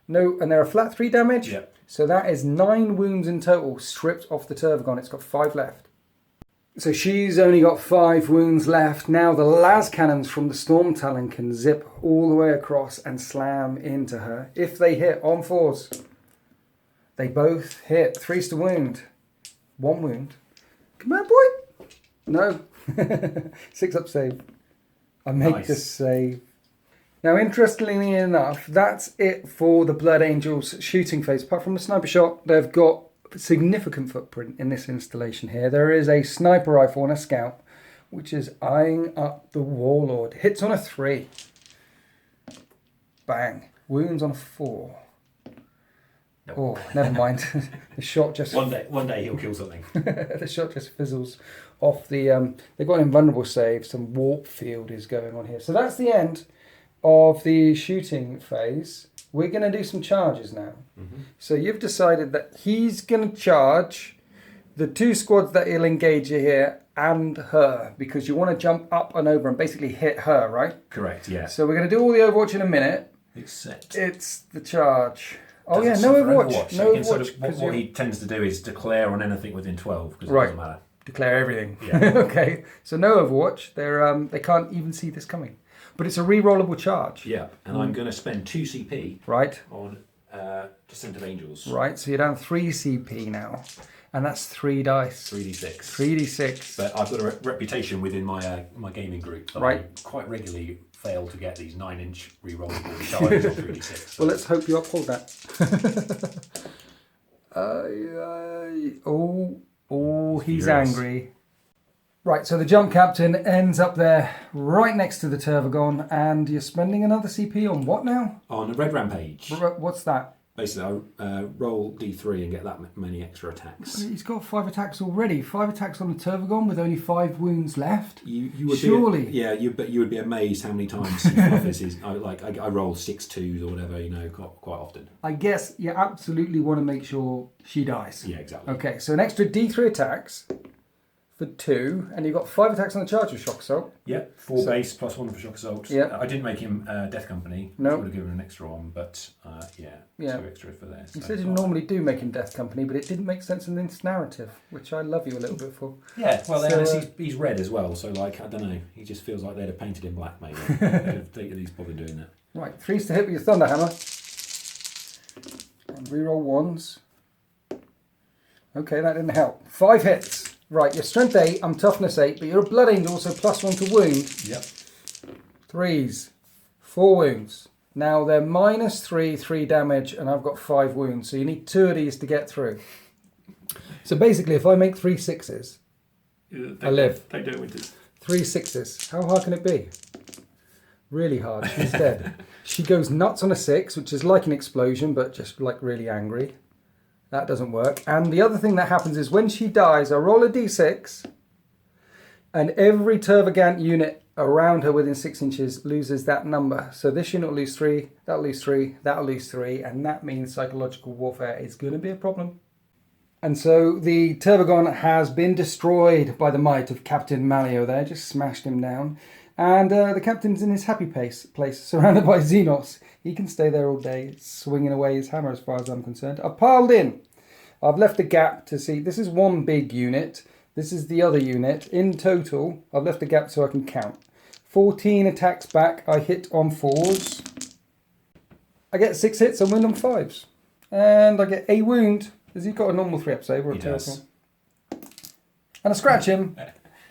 No, and they're a flat 3 damage. Yep. So that is 9 wounds in total stripped off the Tervagon. It's got 5 left. So she's only got 5 wounds left. Now the las cannons from the Storm Talon can zip all the way across and slam into her. If they hit on 4s, they both hit. 3's to wound. 1 wound. Come on, boy. No. 6 up save. I make the save. Now, interestingly enough, that's it for the Blood Angels shooting phase. Apart from the sniper shot, they've got significant footprint in this installation here. There is a sniper rifle and a scout, which is eyeing up the Warlord. Hits on a 3. Bang. Wounds on a 4. Nope. Oh, never mind. The shot just... One day he'll kill something. The shot just fizzles off the... they've got an invulnerable save. Some warp field is going on here. So that's the end of the shooting phase. We're going to do some charges now. So you've decided that he's going to charge the 2 squads that he'll engage you here and her, because you want to jump up and over and basically hit her, right? Correct, yeah. So we're going to do all the Overwatch in a minute. Except it's the charge. Oh yeah, no Overwatch. No Overwatch. Sort of, what he tends to do is declare on anything within 12, because it doesn't matter. Declare everything. Yeah. Okay, so no Overwatch. They can't even see this coming. But it's a re-rollable charge. Yeah, and I'm going to spend 2 CP on Descent of Angels. Right, so you're down 3 CP now. And that's 3 dice. 3d6. 3d6. But I've got a reputation within my my gaming group that I quite regularly fail to get these 9-inch re-rollable charges on 3d6. So. Well, let's hope you uphold that. He's angry. Right, so the jump captain ends up there right next to the Tervagon, and you're spending another CP on what now? On a Red Rampage. What's that? Basically, I roll D3 and get that many extra attacks. He's got 5 attacks already. 5 attacks on the Tervagon with only 5 wounds left. You would surely. You would be amazed how many times this is. I roll 6 2s or whatever, quite often. I guess you absolutely want to make sure she dies. Yeah, exactly. Okay, so an extra D3 attacks for 2, and you've got 5 attacks on the charge with Shock Assault. Yeah, 4 base plus 1 for Shock Assault. Yeah. I didn't make him Death Company. No. I would have given him an extra one, but 2 extra for there. You said you normally do make him Death Company, but it didn't make sense in this narrative, which I love you a little bit for. Yeah, well, he's red as well, so I don't know. He just feels like they'd have painted him black, maybe. He's probably doing that. Right, 3s to hit with your Thunder Hammer. And reroll 1s. Okay, that didn't help. 5 hits. Right, you're strength 8, I'm toughness 8, but you're a Blood Angel, so +1 to wound. Yep. 3s. 4 wounds. Now they're -3, 3 damage, and I've got 5 wounds, so you need 2 of these to get through. So basically, if I make 3 6s, I live. They do with 3 6s. How hard can it be? Really hard. She's dead. She goes nuts on a 6, which is like an explosion, but just like really angry. That doesn't work. And the other thing that happens is when she dies, I roll a d6, and every Tervagant unit around her within 6 inches loses that number. So this unit will lose 3, that'll lose 3, that'll lose 3, and that means psychological warfare is going to be a problem. And so the Tervagon has been destroyed by the might of Captain Malio there, just smashed him down. And the captain's in his happy place, surrounded by Xenos. He can stay there all day, swinging away his hammer as far as I'm concerned. I've piled in. I've left a gap to see. This is one big unit. This is the other unit. In total, I've left a gap so I can count. 14 attacks back. I hit on 4s. I get 6 hits and wound on 5s. And I get a wound. Has he got a normal 3-up save or a 2-up? And I scratch him.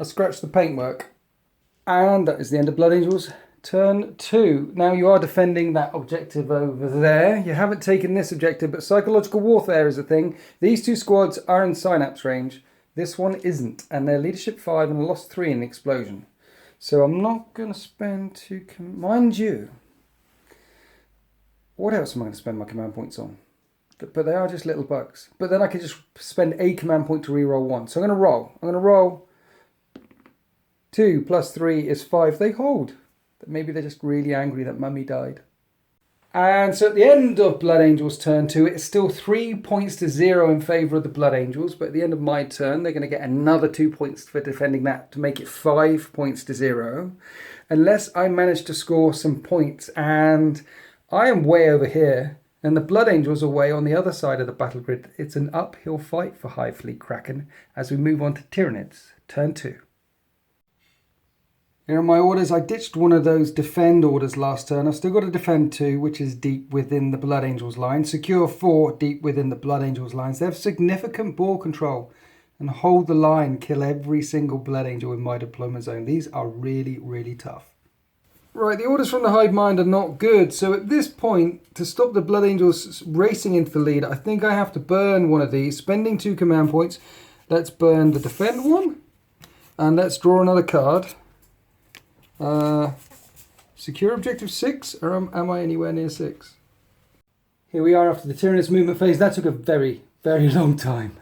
I scratch the paintwork. And that is the end of Blood Angels. Turn 2. Now you are defending that objective over there. You haven't taken this objective, but psychological warfare is a thing. These 2 squads are in synapse range. This one isn't. And they're leadership 5 and lost 3 in the explosion. So I'm not going to spend 2... Mind you, what else am I going to spend my command points on? But they are just little bugs. But then I could just spend a command point to reroll 1. So I'm going to roll. I'm going to roll 2 plus 3 is 5. They hold. Maybe they're just really angry that Mummy died. And so at the end of Blood Angels turn 2, it's still 3 points to 0 in favour of the Blood Angels. But at the end of my turn, they're going to get another 2 points for defending that to make it 5 points to 0. Unless I manage to score some points. And I am way over here. And the Blood Angels are way on the other side of the battle grid. It's an uphill fight for Hive Fleet Kraken as we move on to Tyranids, turn 2. Here are my orders. I ditched one of those defend orders last turn. I've still got to defend 2, which is deep within the Blood Angels line. Secure 4, deep within the Blood Angels lines. They have significant ball control and hold the line, kill every single Blood Angel in my deployment zone. These are really, really tough. Right, the orders from the Hive Mind are not good. So at this point, to stop the Blood Angels racing into the lead, I think I have to burn one of these, spending 2 command points. Let's burn the defend one. And let's draw another card. Secure objective 6, or am I anywhere near 6? Here we are after the Tyranids movement phase. That took a very, very long time.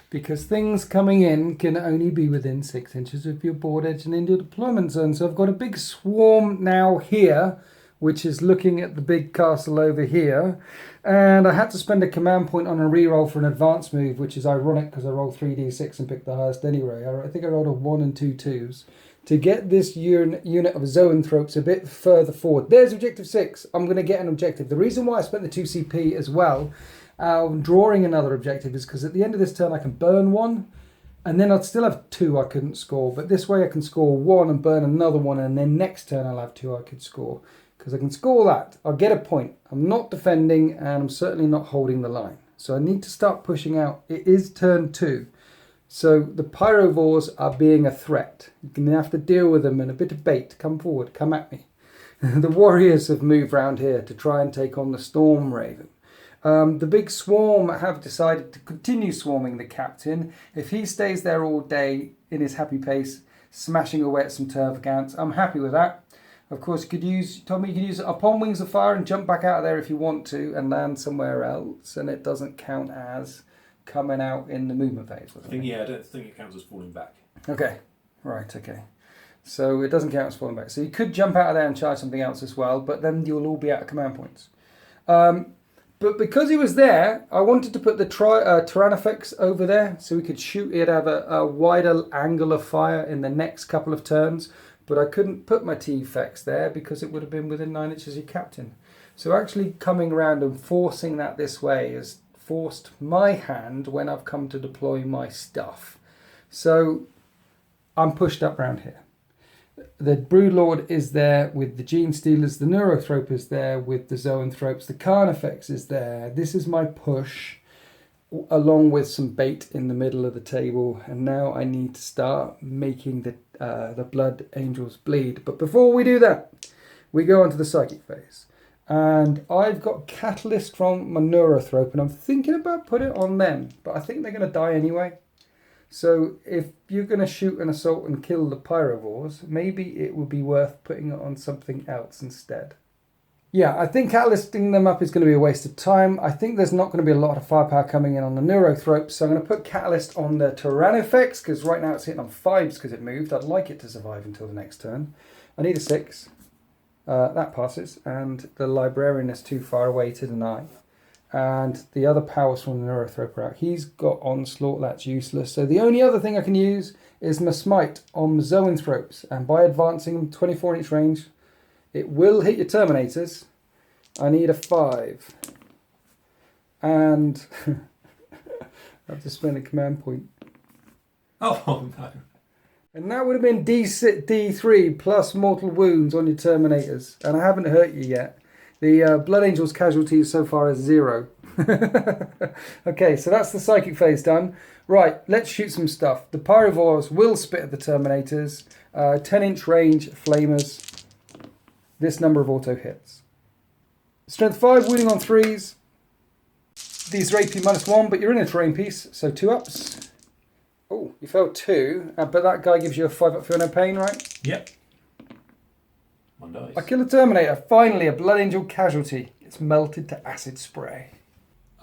Because things coming in can only be within 6 inches of your board edge and in your deployment zone. So I've got a big swarm now here, which is looking at the big castle over here. And I had to spend a command point on a reroll for an advanced move, which is ironic because I rolled 3d6 and picked the highest anyway. I think I rolled a 1 and 2 2s. To get this unit of zoanthropes a bit further forward. There's objective 6. I'm going to get an objective. The reason why I spent the 2 CP as well, drawing another objective, is because at the end of this turn I can burn 1, and then I'd still have 2 I couldn't score. But this way I can score 1 and burn another 1, and then next turn I'll have 2 I could score. Because I can score that. I'll get a point. I'm not defending, and I'm certainly not holding the line. So I need to start pushing out. It is turn 2. So the pyrovores are being a threat. You're going to have to deal with them and a bit of bait. Come forward, come at me. The warriors have moved round here to try and take on the Storm Raven. The big swarm have decided to continue swarming the captain. If he stays there all day in his happy pace, smashing away at some Tervagants, I'm happy with that. Of course, you told me you could use it upon wings of fire and jump back out of there if you want to and land somewhere else, and it doesn't count as coming out in the movement phase. I don't think it counts as falling back. Okay, right, okay. So it doesn't count as falling back. So you could jump out of there and charge something else as well, but then you'll all be out of command points. But because he was there, I wanted to put the Tyrannifex over there so we could shoot it, have a wider angle of fire in the next couple of turns, but I couldn't put my T-Fex there because it would have been within 9 inches of your captain. So actually coming around and forcing that this way is forced my hand when I've come to deploy my stuff. So I'm pushed up around here. The Broodlord is there with the Gene Stealers, the Neurothrope is there with the Zoanthropes, the Carnifex is there. This is my push, along with some bait in the middle of the table, and now I need to start making the Blood Angels bleed. But before we do that, we go on to the Psychic phase. And I've got Catalyst from my Neurothrope, and I'm thinking about putting it on them, but I think they're going to die anyway. So if you're going to shoot an assault and kill the Pyrovores, maybe it would be worth putting it on something else instead. Yeah, I think Catalysting them up is going to be a waste of time. I think there's not going to be a lot of firepower coming in on the Neurothrope, so I'm going to put Catalyst on the Tyrannifex, because right now it's hitting on 5s because it moved. I'd like it to survive until the next turn. I need a 6. That passes, and the Librarian is too far away to deny. And the other powers from the Neurothrope are out. He's got Onslaught, that's useless. So the only other thing I can use is my Smite on Zoanthropes. And by advancing them 24-inch range, it will hit your Terminators. I need a 5. And I have to spend a command point. Oh, no. And that would have been D3 plus mortal wounds on your Terminators. And I haven't hurt you yet. The Blood Angels casualties so far is 0. Okay, so that's the psychic phase done. Right, let's shoot some stuff. The Pyrovores will spit at the Terminators. 10-inch range, flamers. This number of auto hits. Strength 5, wounding on 3s. These are AP -1, but you're in a terrain piece, so 2 ups. Oh, you failed 2, but that guy gives you a 5 up for no pain, right? Yep. 1 dice. I kill a Terminator. Finally, a Blood Angel casualty. It's melted to acid spray.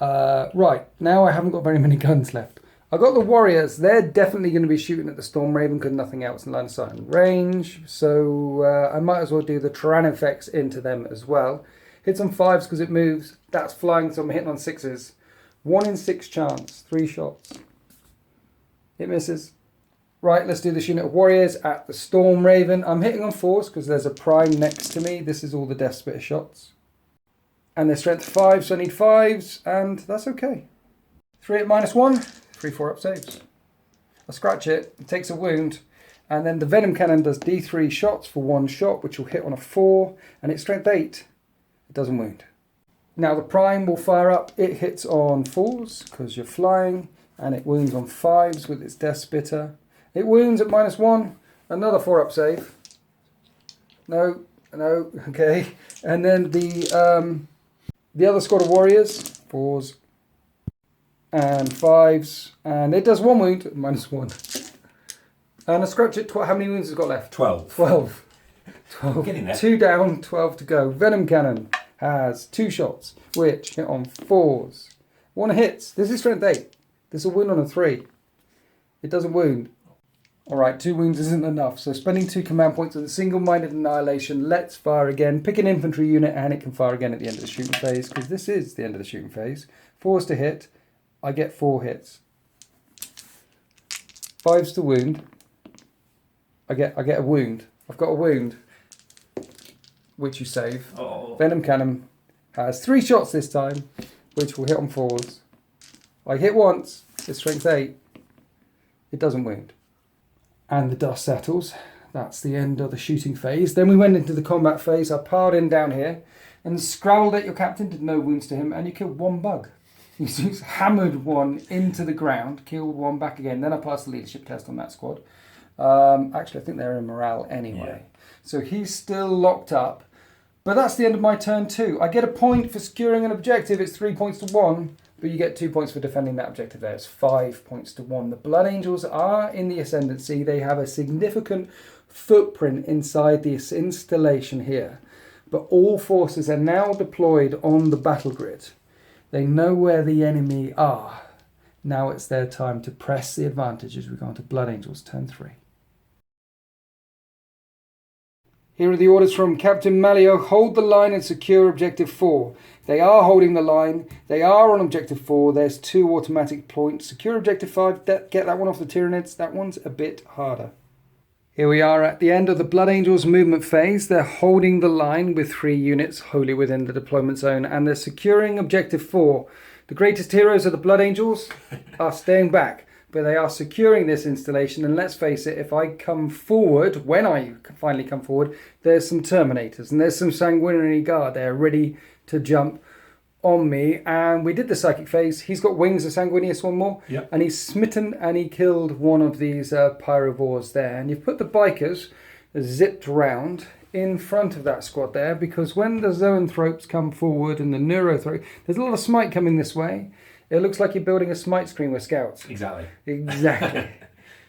Right, now I haven't got very many guns left. I've got the Warriors. They're definitely going to be shooting at the Storm Raven because nothing else in line of sight and range. So I might as well do the Tyranids effects into them as well. Hits on 5s because it moves. That's flying, so I'm hitting on 6s. 1 in 6 chance. 3 shots. It misses. Right, let's do this unit of Warriors at the Storm Raven. I'm hitting on 4s because there's a prime next to me. This is all the Death Spitter shots. And they're strength 5, so I need 5s, and that's okay. 3 at -1, 3 4-up saves. I scratch it, it takes a wound, and then the Venom Cannon does D3 shots for 1 shot, which will hit on a 4, and it's strength 8. It doesn't wound. Now the prime will fire up. It hits on 4s because you're flying, and it wounds on 5s with its Death Spitter. It wounds at -1, another 4-up save. No, okay. And then the other squad of Warriors, 4s and 5s, and it does 1 wound at -1. And I scratch it. How many wounds has it got left? 12. 12. I'm getting there. 2 down, 12 to go. Venom Cannon has 2 shots, which hit on 4s. 1 hits. This is strength 8. This will wound on a 3. It doesn't wound. Alright, 2 wounds isn't enough, so spending 2 command points with a single-minded annihilation, let's fire again. Pick an infantry unit and it can fire again at the end of the shooting phase, because this is the end of the shooting phase. 4s to hit, I get 4 hits. 5s to wound, I get a wound. I've got a wound, which you save. Oh. Venom Cannon has 3 shots this time, which will hit on 4s. I hit once, it's strength 8, it doesn't wound. And the dust settles. That's the end of the shooting phase. Then we went into the combat phase. I piled in down here and scowled at your captain, did no wounds to him, and you killed 1 bug. You just hammered 1 into the ground, killed 1 back again. Then I passed the leadership test on that squad. Actually, I think they're in morale anyway. Yeah. So he's still locked up. But that's the end of my turn too. I get a point for securing an objective. It's 3 points to 1. But you get 2 points for defending that objective there. It's 5 points to 1. The Blood Angels are in the ascendancy. They have a significant footprint inside this installation here. But all forces are now deployed on the battle grid. They know where the enemy are. Now it's their time to press the advantage as we go on to Blood Angels turn 3. Here are the orders from Captain Malio. Hold the line and secure objective 4. They are holding the line. They are on objective 4. There's 2 automatic points. Secure objective 5. Get that one off the Tyranids. That one's a bit harder. Here we are at the end of the Blood Angels movement phase. They're holding the line with 3 units wholly within the deployment zone, and they're securing objective 4. The greatest heroes of the Blood Angels are staying back, but they are securing this installation. And let's face it, if I come forward, when I finally come forward, there's some Terminators and there's some Sanguinary Guard. They're ready to jump on me. And we did the psychic phase. He's got wings, a Sanguinius one more. Yep. And he's smitten and he killed one of these Pyrovores there. And you've put the bikers zipped round in front of that squad there, because when the Zoanthropes come forward and the Neurothrope, there's a lot of smite coming this way. It looks like you're building a smite screen with scouts. Exactly.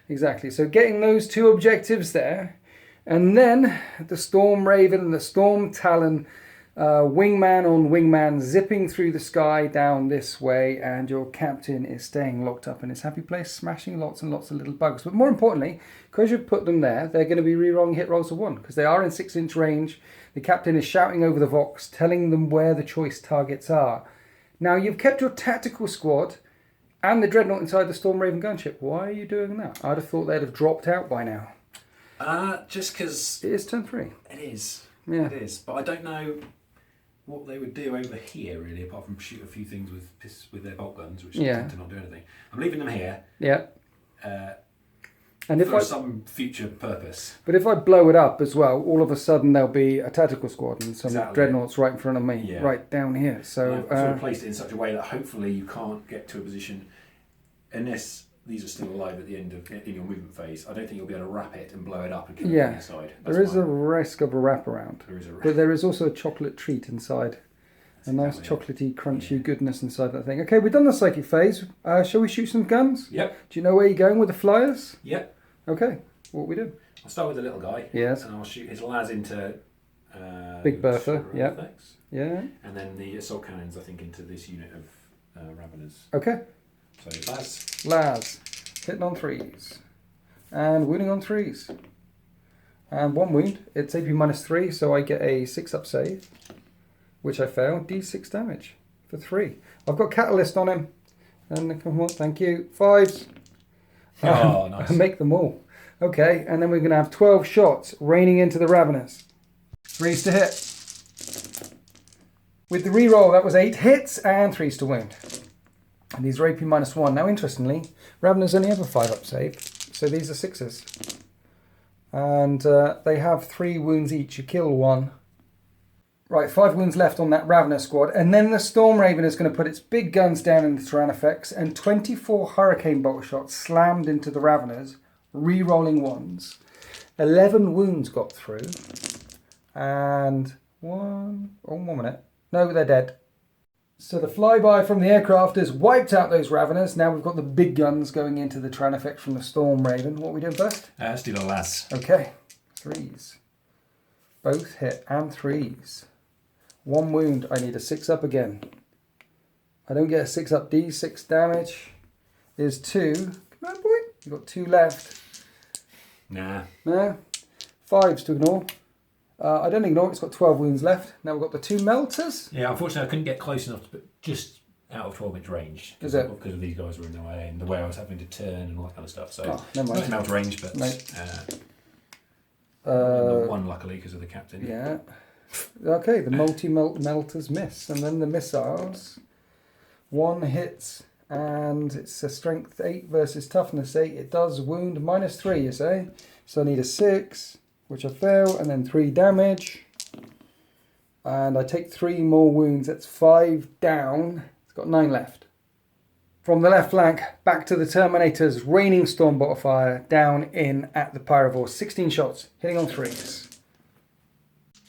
Exactly. So getting those 2 objectives there, and then the Storm Raven and the Storm Talon, wingman on wingman, zipping through the sky down this way, and your captain is staying locked up in his happy place, smashing lots and lots of little bugs. But more importantly, because you've put them there, they're going to be re-rolling hit rolls of 1, because they are in 6-inch range. The captain is shouting over the Vox, telling them where the choice targets are. Now, you've kept your tactical squad and the Dreadnought inside the Storm Raven gunship. Why are you doing that? I'd have thought they'd have dropped out by now. Just because... It is turn 3. It is. Yeah. It is. But I don't know what they would do over here, really, apart from shoot a few things with their bolt guns, which tend to not do anything. I'm leaving them here. Yeah. And for some future purpose. But if I blow it up as well, all of a sudden there'll be a tactical squad and some dreadnoughts right in front of me, right down here. So I've sort of placed it in such a way that hopefully you can't get to a position unless these are still alive at the end of in your movement phase. I don't think you'll be able to wrap it and blow it up and kill it on the side. There is a risk of a wraparound. There is a risk. But there is also a chocolate treat inside. A nice chocolatey, crunchy goodness inside that thing. Okay, we've done the psychic phase. Shall we shoot some guns? Yep. Do you know where you're going with the flyers? Yep. Okay, what we do? I'll start with the little guy. Yes. And I'll shoot his las into... Big Bertha, yeah. Yeah. And then the assault cannons, I think, into this unit of Raveners. Okay. So, las. Las. Hitting on 3s. And wounding on 3s. And 1 wound. It's AP -3, so I get a 6-up save. Which I fail. D6 damage for 3. I've got Catalyst on him. And come on, thank you. 5s. Oh, nice. Make them all. Okay, and then we're going to have 12 shots raining into the Raveners. 3s to hit. With the reroll, that was 8 hits and 3s to wound. And these are AP -1. Now, interestingly, Raveners only have a 5-up save, so these are 6s. And they have 3 wounds each. You kill 1. Right, 5 wounds left on that Ravener squad, and then the Storm Raven is going to put its big guns down into Tyrannifex, and 24 Hurricane Bolt shots slammed into the Raveners, re-rolling 1s. 11 wounds got through, and 1 minute. No, they're dead. So the flyby from the aircraft has wiped out those Raveners. Now we've got the big guns going into the Tyrannifex from the Storm Raven. What are we doing first? Let's do the las. Okay, 3s. Both hit and 3s. 1 wound, I need a 6-up again. I don't get a 6-up. D6 damage is 2. Come on, boy. You've got 2 left. Nah. No. 5s to ignore. I don't ignore it. It's got 12 wounds left. Now we've got the 2 melters. Yeah, unfortunately I couldn't get close enough, but just out of 12-inch range. Is it? Because of these guys were in the way, and the way I was having to turn and all that kind of stuff. So never mind. not in out range, but no. 1 luckily because of the captain. Yeah. Okay, the multi-melters miss. And then the missiles. 1 hits, and it's a strength 8 versus toughness 8. It does wound -3, you say? So I need a 6, which I fail, and then 3 damage. And I take 3 more wounds. That's 5 down. It's got 9 left. From the left flank, back to the Terminators, raining storm bolt of fire, down in at the Pyrovore. 16 shots, hitting on 3s.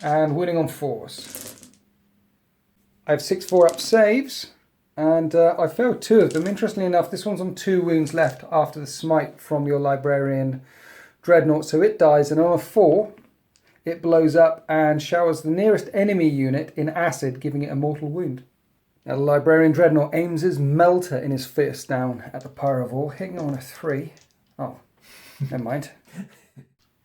And winning on 4s. I have 6 4-up saves, and I failed 2 of them. Interestingly enough, this one's on 2 wounds left after the smite from your Librarian Dreadnought, so it dies, and on a 4, it blows up and showers the nearest enemy unit in acid, giving it a mortal wound. Now the Librarian Dreadnought aims his melter in his fist down at the Pyrovore, hitting on a 3. Oh, never mind.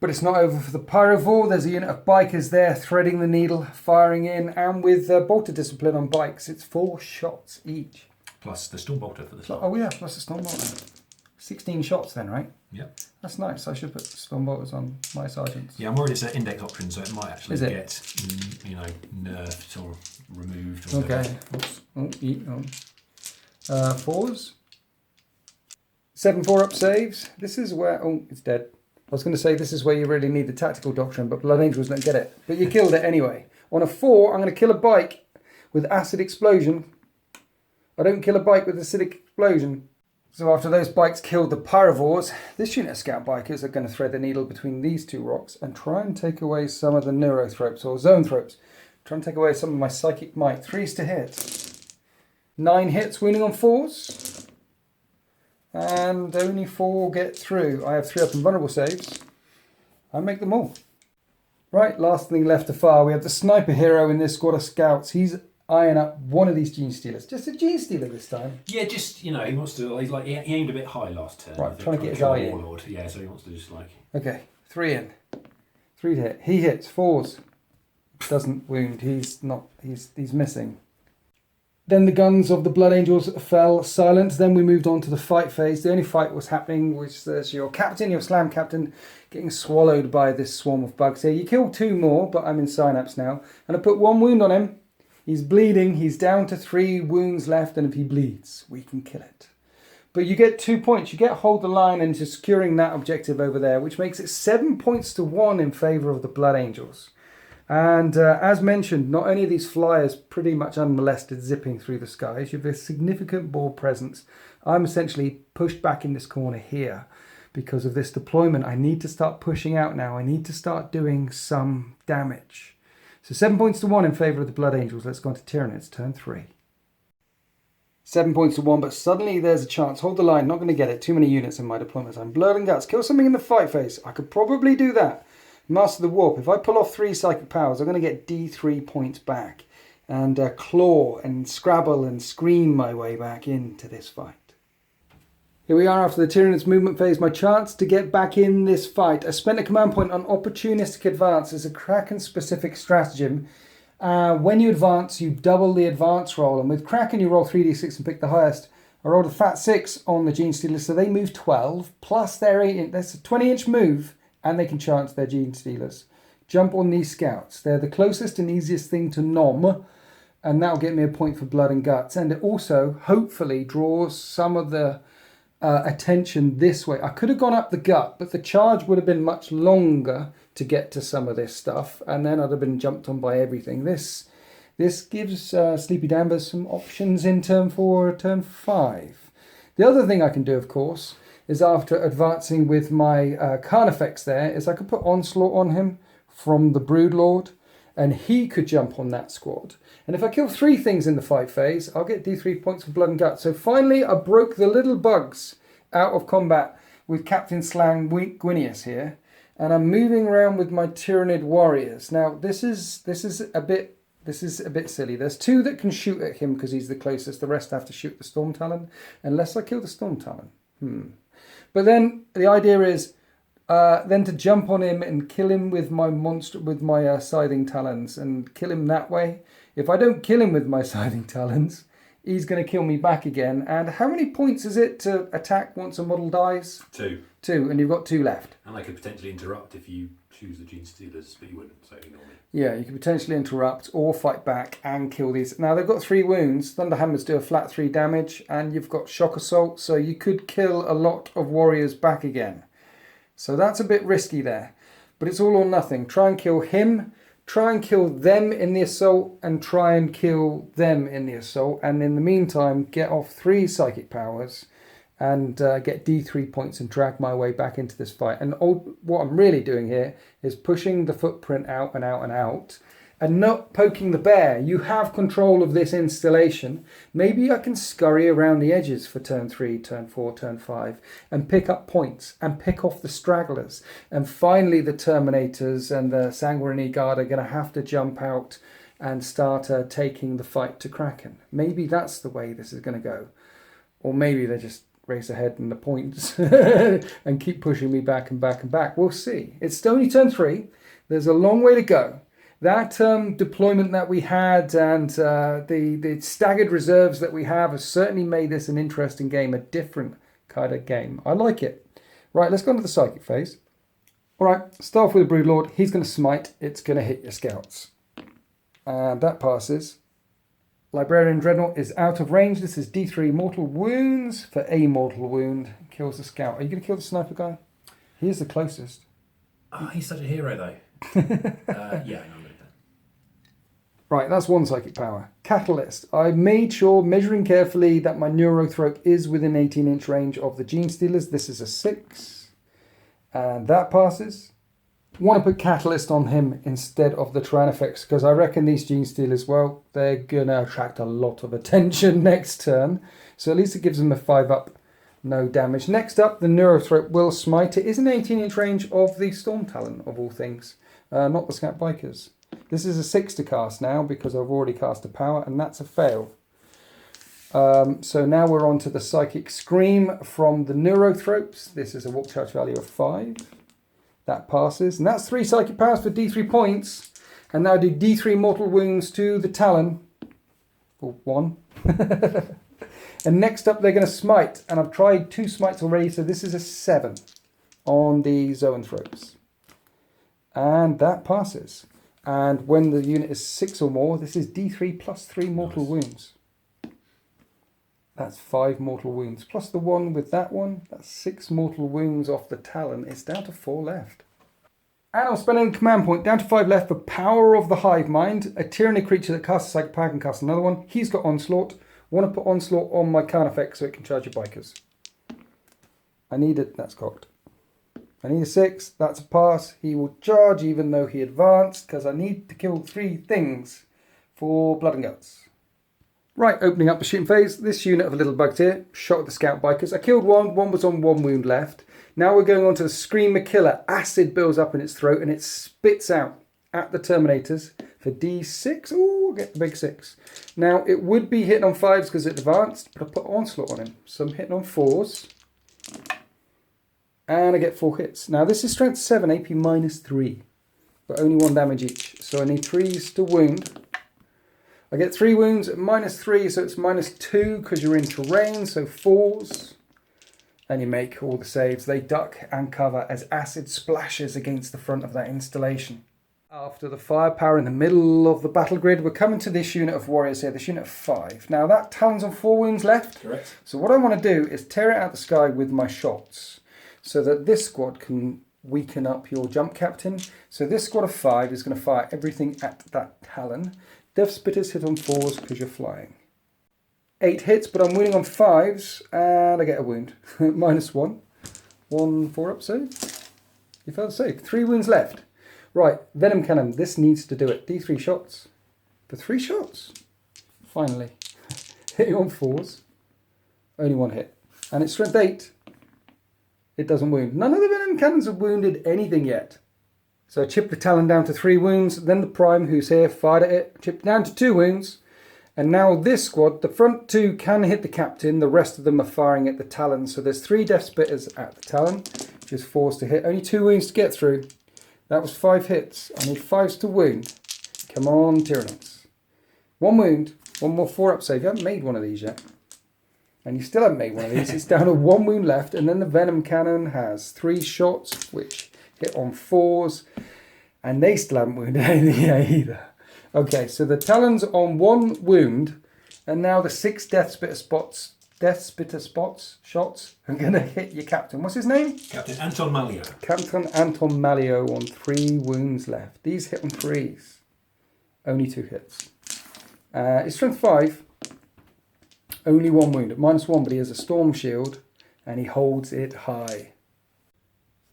But it's not over for the Pyrovore. There's a unit of bikers there, threading the needle, firing in, and with bolter discipline on bikes, it's 4 shots each. Plus the storm bolter for the start. Oh yeah, plus the storm bolter. 16 shots then, right? Yep. That's nice. I should put storm bolters on my sergeants. Yeah, I'm worried it's an index option, so it might actually get, nerfed or removed. Or okay. Oops. 4s. 7 4-up saves. This is where... Oh, it's dead. I was going to say this is where you really need the tactical doctrine, but Blood Angels don't get it. But you killed it anyway. On a 4, I'm going to kill a bike with acid explosion. I don't kill a bike with acidic explosion. So after those bikes killed the Pyrovores, this unit of scout bikers are going to thread the needle between these 2 rocks and try and take away some of the neurothropes or zoanthropes. Try and take away some of my psychic might. 3s to hit. 9 hits, winning on 4s. And only 4 get through. I have 3 up and vulnerable saves. I make them all. Right, last thing left to fire. We have the sniper hero in this squad of scouts. He's eyeing up one of these Gene Stealers. Just a Gene Stealer this time. Yeah, just, he wants to, he aimed a bit high last turn. Right, trying to get his eye in. Warlord. Yeah, so he wants to just Okay, 3 in. 3 to hit. He hits, 4s. Doesn't wound. He's missing. Then the guns of the Blood Angels fell silent. Then we moved on to the fight phase. The only fight was happening was there's your captain, your slam captain, getting swallowed by this swarm of bugs here. You killed 2 more, but I'm in synapse now. And I put 1 wound on him. He's bleeding. He's down to 3 wounds left, and if he bleeds, we can kill it. But you get 2 points. You get hold the line and just securing that objective over there, which makes it 7 points to 1 in favour of the Blood Angels. And as mentioned, not only are these flyers pretty much unmolested zipping through the skies, you have a significant board presence. I'm essentially pushed back in this corner here because of this deployment. I need to start pushing out now. I need to start doing some damage. So 7 points to 1 in favour of the Blood Angels. Let's go on to Tyranids, turn 3. 7 points to 1, but suddenly there's a chance. Hold the line, not going to get it. Too many units in my deployment time. Blood and Guts, kill something in the fight phase. I could probably do that. Master the Warp. If I pull off 3 psychic powers, I'm going to get D3 points back. And claw and scrabble and scream my way back into this fight. Here we are after the Tyranids movement phase. My chance to get back in this fight. I spent a command point on opportunistic advance as a Kraken specific stratagem. When you advance, you double the advance roll. And with Kraken, you roll 3d6 and pick the highest. I rolled a fat 6 on the Gene Stealers, so they move 12. Plus their 8 that's a 20-inch move. And they can chance their Gene Stealers. Jump on these scouts. They're the closest and easiest thing to nom. And that'll get me a point for Blood and Guts. And it also, hopefully, draws some of the attention this way. I could have gone up the gut, but the charge would have been much longer to get to some of this stuff. And then I'd have been jumped on by everything. This gives Sleepy Danvers some options in turn 4 or turn 5. The other thing I can do, of course, is after advancing with my Carnifex there, is I could put Onslaught on him from the Broodlord, and he could jump on that squad. And if I kill 3 things in the fight phase, I'll get D3 points for Blood and Guts. So finally, I broke the little bugs out of combat with Captain Slang Gwinius here, and I'm moving around with my Tyranid warriors. Now, this is a bit silly. There's 2 that can shoot at him because he's the closest. The rest have to shoot the Storm Talon, unless I kill the Storm Talon. But then the idea is then to jump on him and kill him with my Scything Talons and kill him that way. If I don't kill him with my Scything Talons, he's going to kill me back again. And how many points is it to attack once a model dies? 2. 2, and you've got 2 left. And I could potentially interrupt if you choose the Gene Stealers, but you wouldn't, so ignore me. Yeah, you could potentially interrupt or fight back and kill these. Now, they've got 3 wounds. Thunderhammers do a flat 3 damage, and you've got Shock Assault, so you could kill a lot of warriors back again. So that's a bit risky there. But it's all or nothing. Try and kill him, try and kill them in the assault, and try and kill them in the assault. And in the meantime, get off 3 psychic powers and get D3 points and drag my way back into this fight. And what I'm really doing here is pushing the footprint out and out and out and not poking the bear. You have control of this installation. Maybe I can scurry around the edges for turn 3, turn 4, turn 5 and pick up points and pick off the stragglers. And finally the Terminators and the Sanguinary Guard are going to have to jump out and start taking the fight to Kraken. Maybe that's the way this is going to go. Or maybe they just race ahead in the points and keep pushing me back and back and back. We'll see. It's only turn 3. There's a long way to go. That deployment that we had and the staggered reserves that we have certainly made this an interesting game, a different kind of game. I like it. Right, let's go on to the psychic phase. All right, start off with the Broodlord. He's going to smite. It's going to hit your scouts. And that passes. Librarian Dreadnought is out of range. This is D3 mortal wounds for a mortal wound. Kills the scout. Are you going to kill the sniper guy? He is the closest. Oh, he's such a hero, though. Yeah, I'm going to do that. Right, that's 1 psychic power. Catalyst. I made sure, measuring carefully, that my Neurothrope is within 18-inch range of the Gene Stealers. This is a 6. And that passes. Want to put Catalyst on him instead of the Tyrannifex because I reckon these Gene Stealers, well, they're going to attract a lot of attention next turn. So at least it gives them a 5-up, no damage. Next up, the Neurothrope will smite. It is an 18-inch range of the Storm Talon, of all things, not the Scout Bikers. This is a 6 to cast now because I've already cast a power, and that's a fail. So now we're on to the Psychic Scream from the Neurothropes. This is a walk charge value of 5. That passes. And that's 3 psychic powers for D3 points. And now do D3 mortal wounds to the Talon. For 1. And next up they're going to smite. And I've tried 2 smites already. So this is a 7 on the Zoanthropes. And that passes. And when the unit is 6 or more, this is D3 plus 3 mortal wounds. That's 5 mortal wounds. Plus the 1 with that one. That's 6 mortal wounds off the Talon. It's down to 4 left. And I'm spending a command point down to 5 left for Power of the Hive Mind. A Tyranid creature that casts a psychic power can cast another one. He's got Onslaught. Want to put Onslaught on my Carnifex so it can charge your bikers. I need it. That's cocked. I need a 6. That's a pass. He will charge even though he advanced because I need to kill 3 things for Blood and Guts. Right, opening up the shooting phase. This unit of little bugs here shot at the scout bikers. I killed one. One was on 1 wound left. Now we're going on to the Screamer Killer. Acid builds up in its throat and it spits out at the Terminators for D6. Ooh, get the big 6. Now it would be hitting on 5s because it advanced, but I put Onslaught on him. So I'm hitting on 4s. And I get 4 hits. Now this is strength 7, AP -3. But only 1 damage each. So I need 3s to wound. I get 3 wounds at -3, so it's -2 because you're in terrain, so 4s. And you make all the saves. They duck and cover as acid splashes against the front of that installation. After the firepower in the middle of the battle grid, we're coming to this unit of warriors here, this unit of 5. Now that Talon's on 4 wounds left. Correct. So what I want to do is tear it out the sky with my shots so that this squad can weaken up your jump captain. So this squad of 5 is going to fire everything at that Talon. Death Spitters hit on 4s because you're flying. 8 hits, but I'm winning on 5s, and I get a wound. -1. 1 4-up save. You failed to save. 3 wounds left. Right, Venom Cannon. This needs to do it. D3 shots. For 3 shots. Finally. Hitting on 4s. Only 1 hit. And it's strength 8. It doesn't wound. None of the Venom Cannons have wounded anything yet. So I chipped the Talon down to 3 wounds. Then the Prime, who's here, fired at it. Chipped down to 2 wounds. And now this squad, the front 2 can hit the captain. The rest of them are firing at the Talon. So there's 3 Death Spitters at the Talon, which is 4s to hit. Only 2 wounds to get through. That was 5 hits. I need 5s to wound. Come on, Tyranids. 1 wound. 1 more 4-up save. You haven't made one of these yet. And you still haven't made one of these. It's down to 1 wound left. And then the Venom Cannon has 3 shots, which hit on 4s. And they still haven't wounded anything yet either. Okay, so the Talon's on 1 wound, and now the 6 Death Spitter shots are going to hit your captain. What's his name? Captain Anton Malio. Captain Anton Malio on 3 wounds left. These hit on 3s. Only 2 hits. It's strength 5. Only 1 wound at -1, but he has a storm shield, and he holds it high.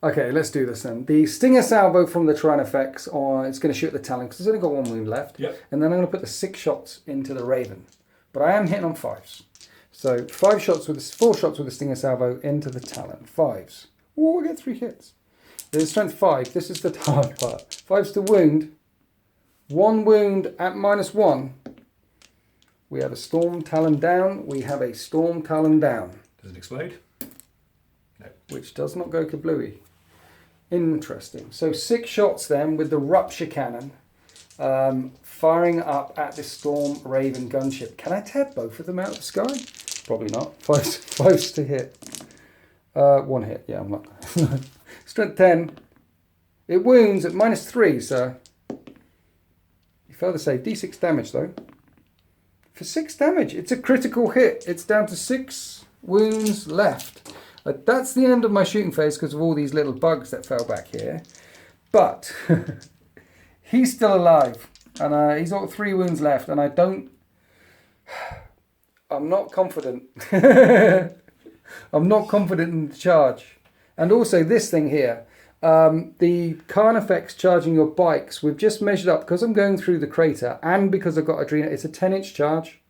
Okay, let's do this then. The Stinger Salvo from the Tyranifex, it's going to shoot at the Talon because it's only got 1 wound left. Yep. And then I'm going to put the 6 shots into the Raven. But I am hitting on 5s. So 4 shots with the Stinger Salvo into the Talon. 5s. Oh, I get 3 hits. There's strength 5. This is the hard part. 5s to wound. 1 wound at -1. We have a Storm Talon down. We have a Storm Talon down. Does it explode? No. Which does not go kablooey. Interesting. So 6 shots then with the Rupture Cannon firing up at this Storm Raven gunship. Can I tear both of them out of the sky? Probably not. 5s to hit. 1 hit. Yeah, I'm not. Strength 10. It wounds at -3, so you failed to save. D6 damage though. For 6 damage, it's a critical hit. It's down to 6 wounds left. That's the end of my shooting phase because of all these little bugs that fell back here. But he's still alive. And he's got 3 wounds left. And I'm not confident. I'm not confident in the charge. And also this thing here. The Carnifex charging your bikes. We've just measured up because I'm going through the crater. And because I've got Adrena. It's a 10-inch charge.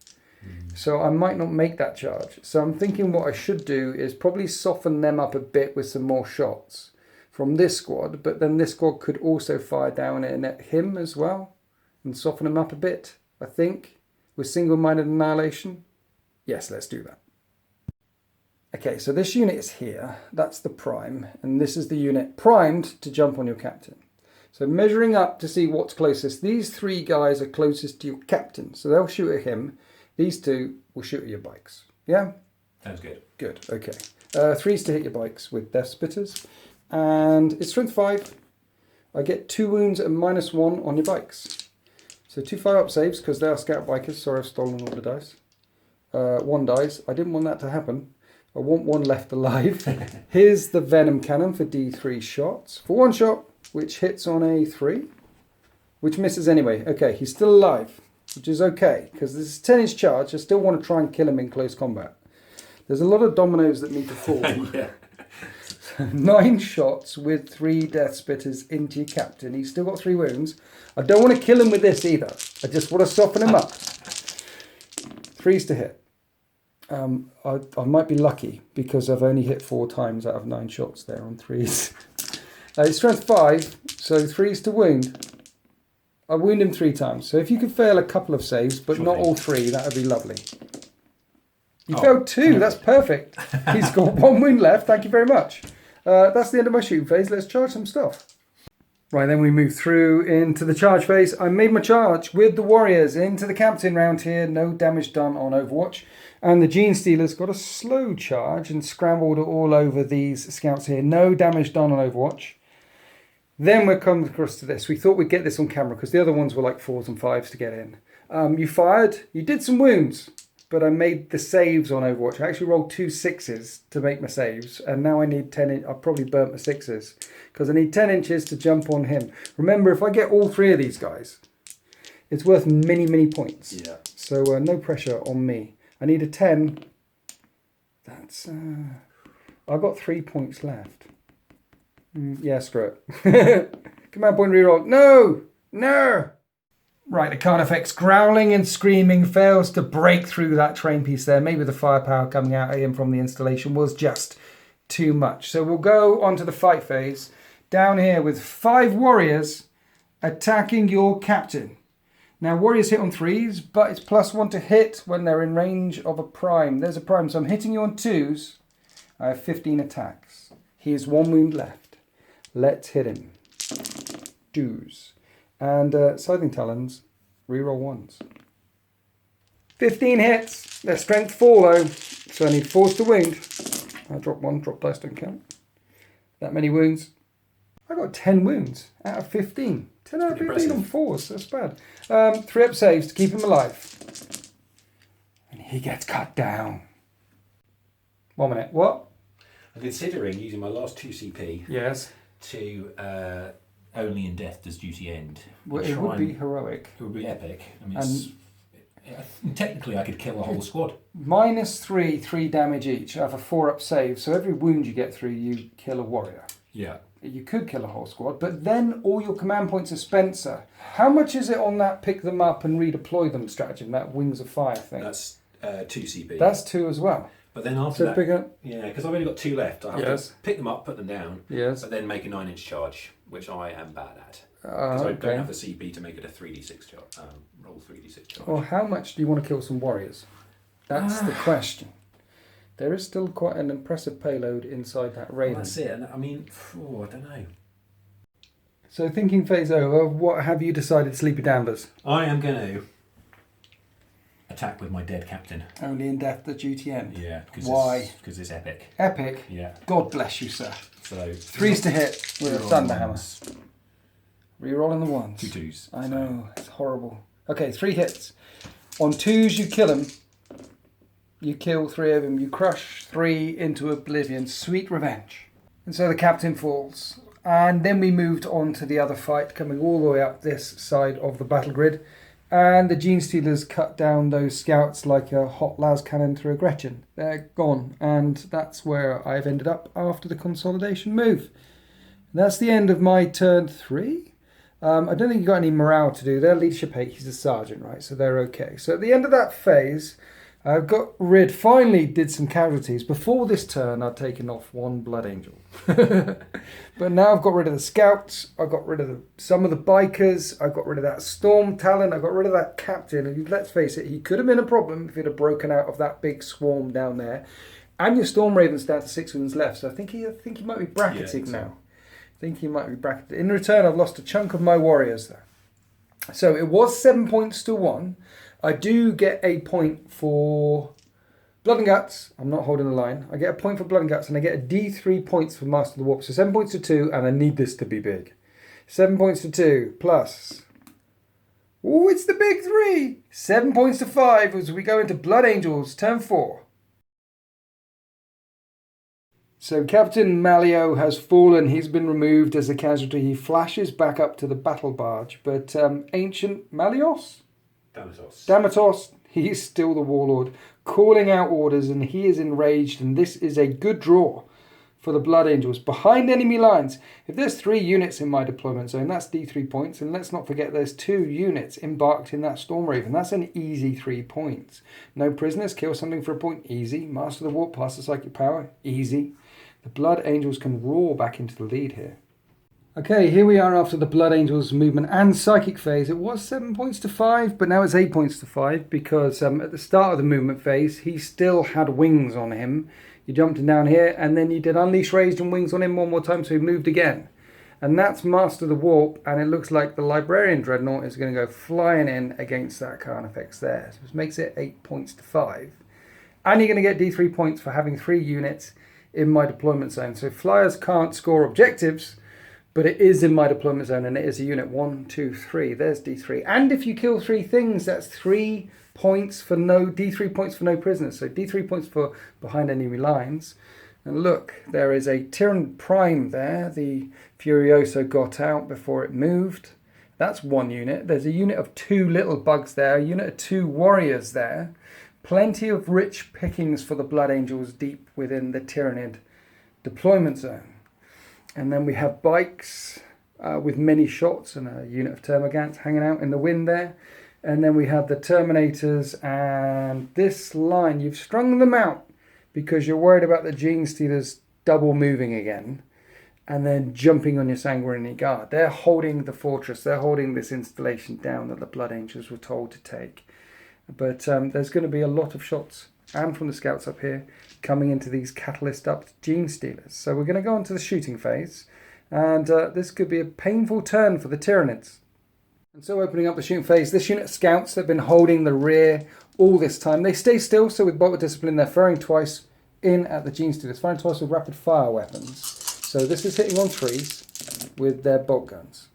So I might not make that charge. So I'm thinking what I should do is probably soften them up a bit with some more shots from this squad. But then this squad could also fire down at him as well. And soften him up a bit, I think. With single-minded annihilation. Yes, let's do that. Okay, so this unit is here. That's the prime. And this is the unit primed to jump on your captain. So measuring up to see what's closest. These 3 guys are closest to your captain. So they'll shoot at him. These 2 will shoot at your bikes. Yeah? Sounds good. Good, okay. 3s to hit your bikes with Death Spitters. And it's strength 5. I get 2 wounds at -1 on your bikes. So 2 fire-up saves because they are scout bikers. Sorry, I've stolen all the dice. One dies. I didn't want that to happen. I want one left alive. Here's the Venom Cannon for D3 shots. For one shot, which hits on a 3, which misses anyway. Okay, he's still alive, which is okay, because this is 10-inch charge. I still want to try and kill him in close combat. There's a lot of dominoes that need to fall. Yeah. 9 shots with 3 Death Spitters into your captain. He's still got 3 wounds. I don't want to kill him with this either. I just want to soften him up. 3s to hit. I might be lucky because I've only hit 4 times out of 9 shots there on 3s. It's strength 5, so 3s to wound. I wound him 3 times. So if you could fail a couple of saves, but not all 3, that would be lovely. You failed 2, that's perfect. He's got 1 wound left, thank you very much. That's the end of my shooting phase. Let's charge some stuff. Right, then we move through into the charge phase. I made my charge with the warriors into the captain round here. No damage done on Overwatch. And the Gene Stealers got a slow charge and scrambled all over these scouts here. No damage done on Overwatch. Then we're coming across to this. We thought we'd get this on camera because the other ones were like 4s and 5s to get in. You fired. You did some wounds. But I made the saves on Overwatch. I actually rolled 2 6s to make my saves. And now I need 10. I probably burnt my 6s. Because I need 10 inches to jump on him. Remember, if I get all 3 of these guys, it's worth many, many points. Yeah. So no pressure on me. I need a 10. That's... I've got 3 points left. Yeah, screw it. Command point reroll. No! No! Right, the Carnifex growling and screaming fails to break through that train piece there. Maybe the firepower coming out of him from the installation was just too much. So we'll go on to the fight phase. Down here with 5 warriors attacking your captain. Now, warriors hit on 3s, but it's +1 to hit when they're in range of a prime. There's a prime, so I'm hitting you on 2s. I have 15 attacks. He has 1 wound left. Let's hit him. 2s. And Scything Talons, reroll 1s. 15 hits. They're strength 4 though, so I need 4s to wound. I drop 1, drop dice don't count. That many wounds. I got 10 wounds out of 15. 10 out of 15 on 4s, that's bad. 3 up saves to keep him alive. And he gets cut down. 1 minute, what? I'm considering using my last 2 CP. Yes. To only in death does duty end. Well, it would be heroic. It would be epic. I mean, technically I could kill a whole squad. -3, 3 damage each. I have a 4 up save, so every wound you get through, you kill a warrior. Yeah. You could kill a whole squad, but then all your command points are Spencer. How much is it on that pick them up and redeploy them stratagem, that Wings of Fire thing? That's 2 CP. That's 2 as well. But then after that, bigger... yeah, because I've only got 2 left. I have to pick them up, put them down, but then make a 9-inch charge, which I am bad at. Because I don't have the CP to make it a 3d6 charge, roll 3d6 charge. Well, how much do you want to kill some warriors? That's the question. There is still quite an impressive payload inside that Raven. Well, that's it. I mean, I don't know. So thinking phase over, what have you decided, Sleepy Danvers? I am going to attack with my dead captain. Only in death the duty end? Yeah. Why? Because it's epic. Epic? Yeah. God bless you, sir. So 3s to hit with a Thunderhammer. Rerolling the 1s. 2 2s. I know, it's horrible. Okay, 3 hits. On 2s you kill him. You kill 3 of them. You crush 3 into oblivion. Sweet revenge. And so the captain falls. And then we moved on to the other fight, coming all the way up this side of the battle grid. And the Gene Stealers cut down those scouts like a hot las cannon through a Gretchen. They're gone. And that's where I've ended up after the consolidation move. And that's the end of my turn 3. I don't think you've got any morale to do. Their leadership 8, he's a sergeant, right? So they're okay. So at the end of that phase, I've got rid, finally did some casualties. Before this turn, I'd taken off 1 Blood Angel. But now I've got rid of the scouts. I got rid of some of the bikers. I got rid of that Storm Talon. I got rid of that captain. And let's face it, he could have been a problem if he'd have broken out of that big swarm down there. And your Storm Raven's down to 6 wounds left. So I think he might be bracketed now. I think he might be bracketed. In return, I've lost a chunk of my warriors there. So it was 7 points to 1. I do get a point for Blood and Guts. I'm not holding the line. I get a point for Blood and Guts, and I get a D3 points for Master of the Warp. So 7 points to 2, and I need this to be big. 7 points to 2 plus Oh, it's the big 3. 7 points to 5 as we go into Blood Angels, turn 4. So Captain Malio has fallen. He's been removed as a casualty. He flashes back up to the battle barge. But Ancient Malios? Damatos, he's still the warlord, calling out orders, and he is enraged. And this is a good draw for the Blood Angels. Behind enemy lines. If there's 3 units in my deployment zone, that's D3 points. And let's not forget there's 2 units embarked in that Storm Raven. That's an easy 3 points. No prisoners, kill something for a point, easy. Master the Warp, pass the Psychic Power, easy. The Blood Angels can roar back into the lead here. Okay, here we are after the Blood Angels movement and Psychic phase. It was 7 points to 5, but now it's 8 points to 5 because at the start of the movement phase, he still had wings on him. You jumped him down here, and then you did Unleash Raged and Wings on him one more time, so he moved again. And that's Master the Warp, and it looks like the Librarian Dreadnought is going to go flying in against that Carnifex there. So this makes it 8 points to 5. And you're going to get D3 points for having 3 units in my deployment zone. So flyers can't score objectives, but it is in my deployment zone, and it is a unit 1, 2, 3. There's D3. And if you kill 3 things, that's 3 points for no D3 points for no prisoners. So D3 points for behind enemy lines. And look, there is a Tyranid Prime there. The Furioso got out before it moved. That's 1 unit. There's a unit of 2 little bugs there, a unit of 2 warriors there. Plenty of rich pickings for the Blood Angels deep within the Tyranid deployment zone. And then we have bikes with many shots and a unit of Termagants hanging out in the wind there. And then we have the Terminators, and this line, you've strung them out because you're worried about the Gene Stealers double moving again and then jumping on your Sanguinary Guard. They're holding the fortress. They're holding this installation down that the Blood Angels were told to take. But there's going to be a lot of shots, and from the scouts up here, coming into these catalyst up Gene Stealers. So we're going to go on to the shooting phase, and this could be a painful turn for the Tyranids. And so opening up the shooting phase, this unit of scouts have been holding the rear all this time. They stay still, so with Bolt with Discipline, they're firing twice in at the Gene Stealers, firing twice with rapid fire weapons. So this is hitting on 3s with their bolt guns.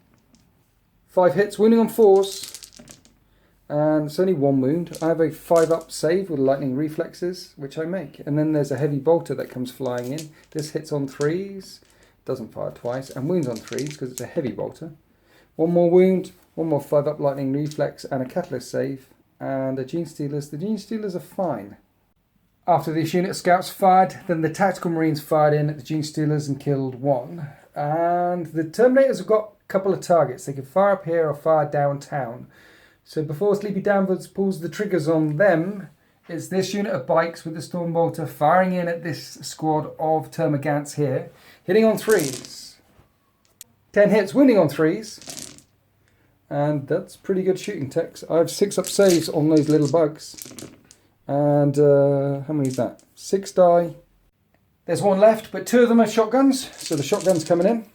5 hits, wounding on 4s. And it's only 1 wound. I have a 5-up save with lightning reflexes, which I make. And then there's a heavy bolter that comes flying in. This hits on 3s, doesn't fire twice, and wounds on 3s because it's a heavy bolter. 1 more wound, 1 more 5-up lightning reflex, and a catalyst save. And the Gene Stealers are fine. After this unit of scouts fired, then the tactical marines fired in at the Gene Stealers and killed 1. And the Terminators have got a couple of targets. They can fire up here or fire downtown. So before Sleepy Danvers pulls the triggers on them, it's this unit of bikes with the Stormbolter firing in at this squad of Termagants here, hitting on 3s. 10 hits, wounding on 3s. And that's pretty good shooting techs. I have 6-up saves on those little bugs. And how many is that? 6 die. There's 1 left, but 2 of them are shotguns. So the shotgun's coming in.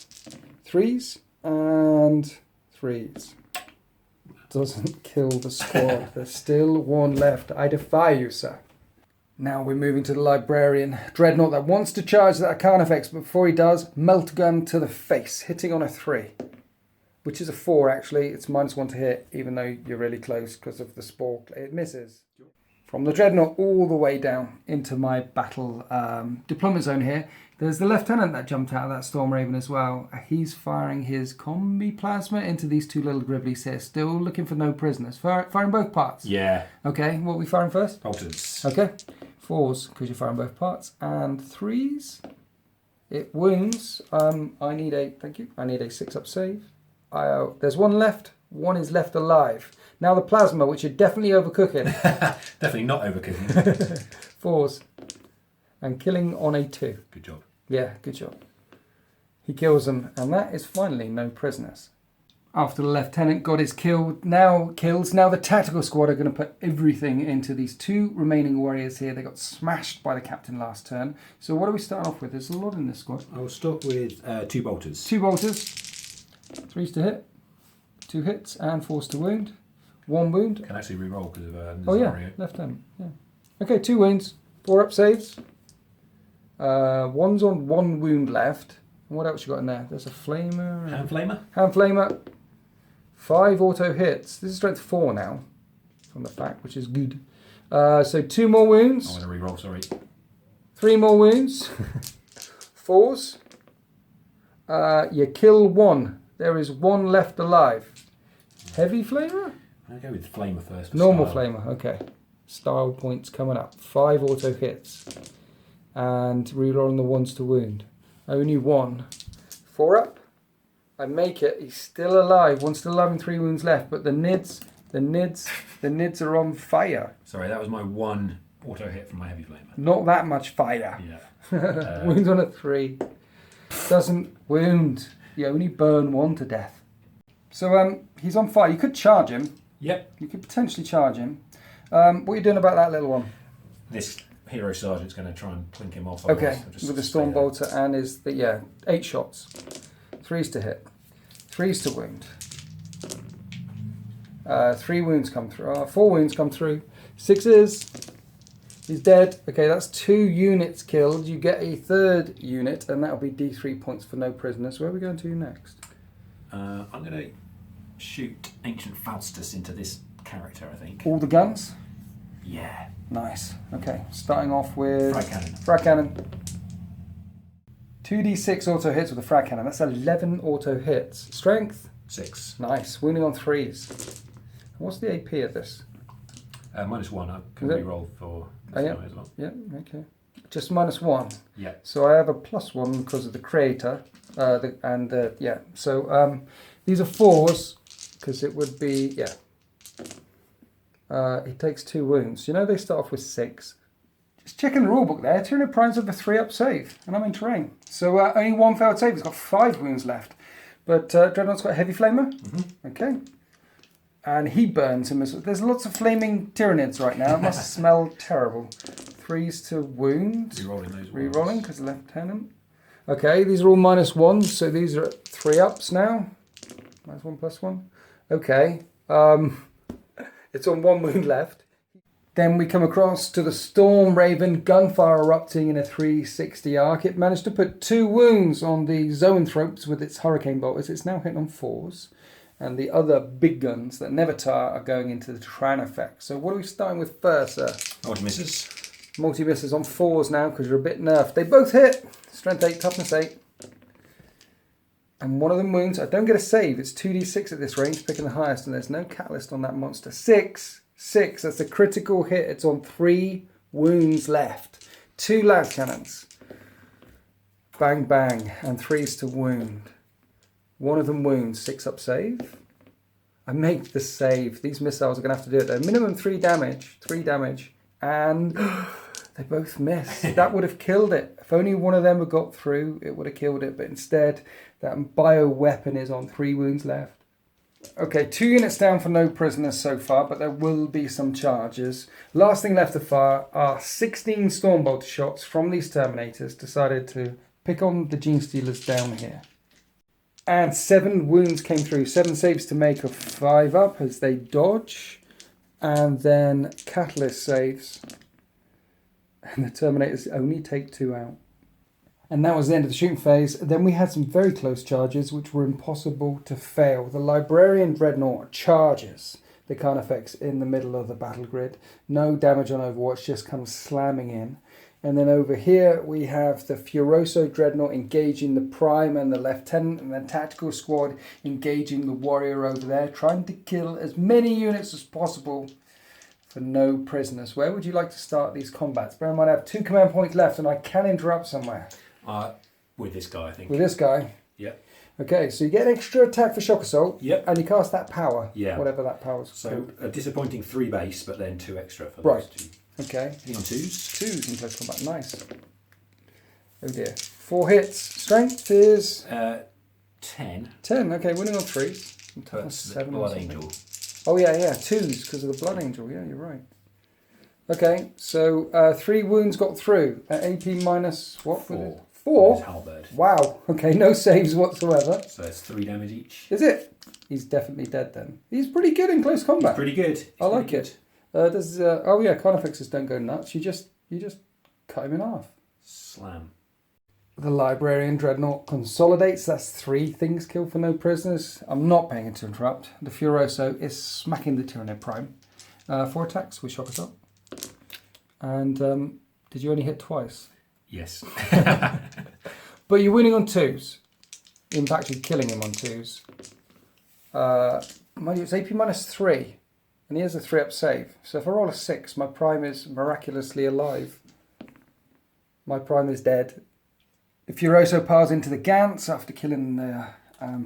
3s and 3s. Doesn't kill the squad. There's still 1 left. I defy you, sir. Now we're moving to the Librarian Dreadnought that wants to charge that Carnifex, but before he does, Melt Gun to the face, hitting on a 3, which is a 4 actually. It's -1 to hit, even though you're really close because of the spore. It misses. From the Dreadnought all the way down into my battle deployment zone here, there's the Lieutenant that jumped out of that Storm Raven as well. He's firing his Combi Plasma into these 2 little Gribblies here, still looking for no prisoners. Firing both parts? Yeah. Okay, what are we firing first? Bolters. Okay, 4s, because you're firing both parts, and 3s. It wounds. I need a 6-up save. There's 1 left. 1 is left alive. Now the Plasma, which you're definitely overcooking. Definitely not overcooking. 4s. And killing on a 2. Good job. Yeah, good job. He kills them, and that is finally no prisoners. After the Lieutenant got his now the tactical squad are going to put everything into these 2 remaining warriors here. They got smashed by the captain last turn. So what do we start off with? There's a lot in this squad. I'll start with 2 bolters. 2 bolters. 3s to hit. 2 hits and 4s to wound. 1 wound. Can actually re-roll because of oh yeah, Lieutenant. Yeah. Okay, 2 wounds. 4-up saves. 1's on 1 wound left. And what else you got in there? There's a flamer. Hand flamer. Hand flamer. 5 auto hits. This is strength 4 now from the fact, which is good. So 2 more wounds. I'm going to reroll, sorry. 3 more wounds. 4s. You kill 1. There is 1 left alive. Heavy flamer? I'll go with flamer first. Normal flamer, okay. Style points coming up. 5 auto hits. And rerolling the 1s to wound. Only 1. 4 up. I make it. He's still alive. 1 still alive and 3 wounds left. But the nids are on fire. Sorry, that was my 1 auto hit from my heavy flamer. Not that much fire. Yeah. Wounds on a 3. Doesn't wound. You only burn 1 to death. So he's on fire. You could charge him. Yep. You could potentially charge him. What are you doing about that little one? This hero sergeant's going to try and plink him off. Okay, with the storm bolter and 8 shots. 3s to hit. 3s to wound. 3 wounds come through. 4 wounds come through. 6s. He's dead. Okay, that's 2 units killed. You get a 3rd unit, and that'll be D3 points for no prisoners. Where are we going to next? I'm going to shoot Ancient Faustus into this character, I think. All the guns? Yeah. Nice. Okay, starting off with... Frag cannon. 2d6 auto hits with a frag cannon. That's 11 auto hits. Strength? 6. Nice. Wounding on 3s. What's the AP of this? -1. I can reroll for this guy as well. Yeah, okay. Just -1. Yeah. So I have a +1 because of the creator. So these are 4s because it would be, he takes 2 wounds. You know they start off with 6. Just checking the rulebook there. Tyranids primes have a 3-up save, and I'm in terrain. So only 1 failed save. He's got 5 wounds left. But Dreadnought's got a heavy flamer. Mm-hmm. Okay. And he burns him. There's lots of flaming Tyranids right now. It must smell terrible. 3s to wound. Rerolling because lieutenant. Okay, these are all -1s, so these are 3-ups now. -1 +1. Okay. It's on 1 wound left. Then we come across to the Storm Raven, gunfire erupting in a 360 arc. It managed to put 2 wounds on the zoanthropes with its hurricane bolters. It's now hitting on 4s. And the other big guns that never tire are going into the Tyran effect. So what are we starting with first, sir? Multi-misses. Multi-misses on 4s now because you're a bit nerfed. They both hit. Strength 8, toughness 8. And one of them wounds. I don't get a save. It's 2d6 at this range, picking the highest. And there's no catalyst on that monster. 6. That's a critical hit. It's on 3 wounds left. 2 las cannons. Bang, bang. And 3s to wound. One of them wounds. 6-up save. I make the save. These missiles are going to have to do it though. Minimum 3 damage. 3 damage. And they both miss. That would have killed it. If only one of them had got through, it would have killed it. But instead, that bio weapon is on 3 wounds left. Okay, 2 units down for no prisoners so far, but there will be some charges. Last thing left to fire are 16 Stormbolt shots from these Terminators. Decided to pick on the Gene Stealers down here. And 7 wounds came through. 7 saves to make of 5-up as they dodge. And then Catalyst saves. And the Terminators only take 2 out. And that was the end of the shooting phase. Then we had some very close charges which were impossible to fail. The Librarian Dreadnought charges the Carnifex in the middle of the battle grid. No damage on Overwatch, just comes slamming in. And then over here we have the Furioso Dreadnought engaging the Prime and the Lieutenant, and the Tactical Squad engaging the Warrior over there, trying to kill as many units as possible for no prisoners. Where would you like to start these combats? Bear in mind I have 2 command points left and I can interrupt somewhere. With this guy, I think. With this guy? Yep. Okay, so you get an extra attack for Shock Assault. Yep. And you cast that power. Yeah. Whatever that power's So called. a disappointing 3 base, but then 2 extra for Right. those 2. Okay. Hitting on 2s. 2s in close combat. Nice. Oh dear. 4 hits. Strength is 10. 10. Okay, winning on 3s. But 7 Blood Angel. Oh yeah, 2s because of the Blood Angel. Yeah, you're right. Okay, so 3 wounds got through. AP minus what? 4. 4? Halberd. Wow. Okay, no saves whatsoever. So it's 3 damage each. Is it? He's definitely dead then. He's pretty good in close combat. He's pretty good. I like it. Oh yeah, Carnifexes don't go nuts. You just cut him in half. Slam. The Librarian Dreadnought consolidates. That's 3 things killed for no prisoners. I'm not paying it to interrupt. The Furioso is smacking the Tyranid Prime. 4 attacks with Shock Assault. And did you only hit twice? Yes. But you're winning on 2s. In fact, you're killing him on 2s. Mind you, it's AP -3. And he has a 3-up save. So if I roll a 6, my Prime is miraculously alive. My Prime is dead. The Furioso piles into the Gantz after killing the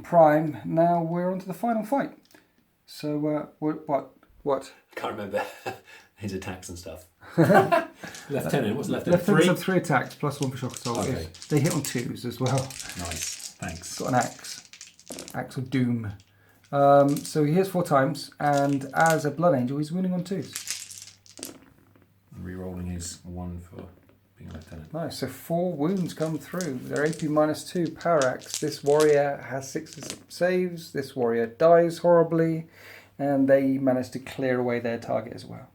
Prime. Now we're on to the final fight. So, what? I can't remember his attacks and stuff. Lieutenant, what's Lieutenant? Lieutenants have 3 attacks, plus 1 for Shock Assault. Okay. They hit on 2s as well. Nice, thanks. Got an axe. Axe of Doom. So he hits 4 times, and as a Blood Angel, he's winning on 2s. Rerolling his 1 for being a lieutenant. Nice, so 4 wounds come through. They're AP -2, Power Axe. This warrior has 6 saves. This warrior dies horribly, and they manage to clear away their target as well.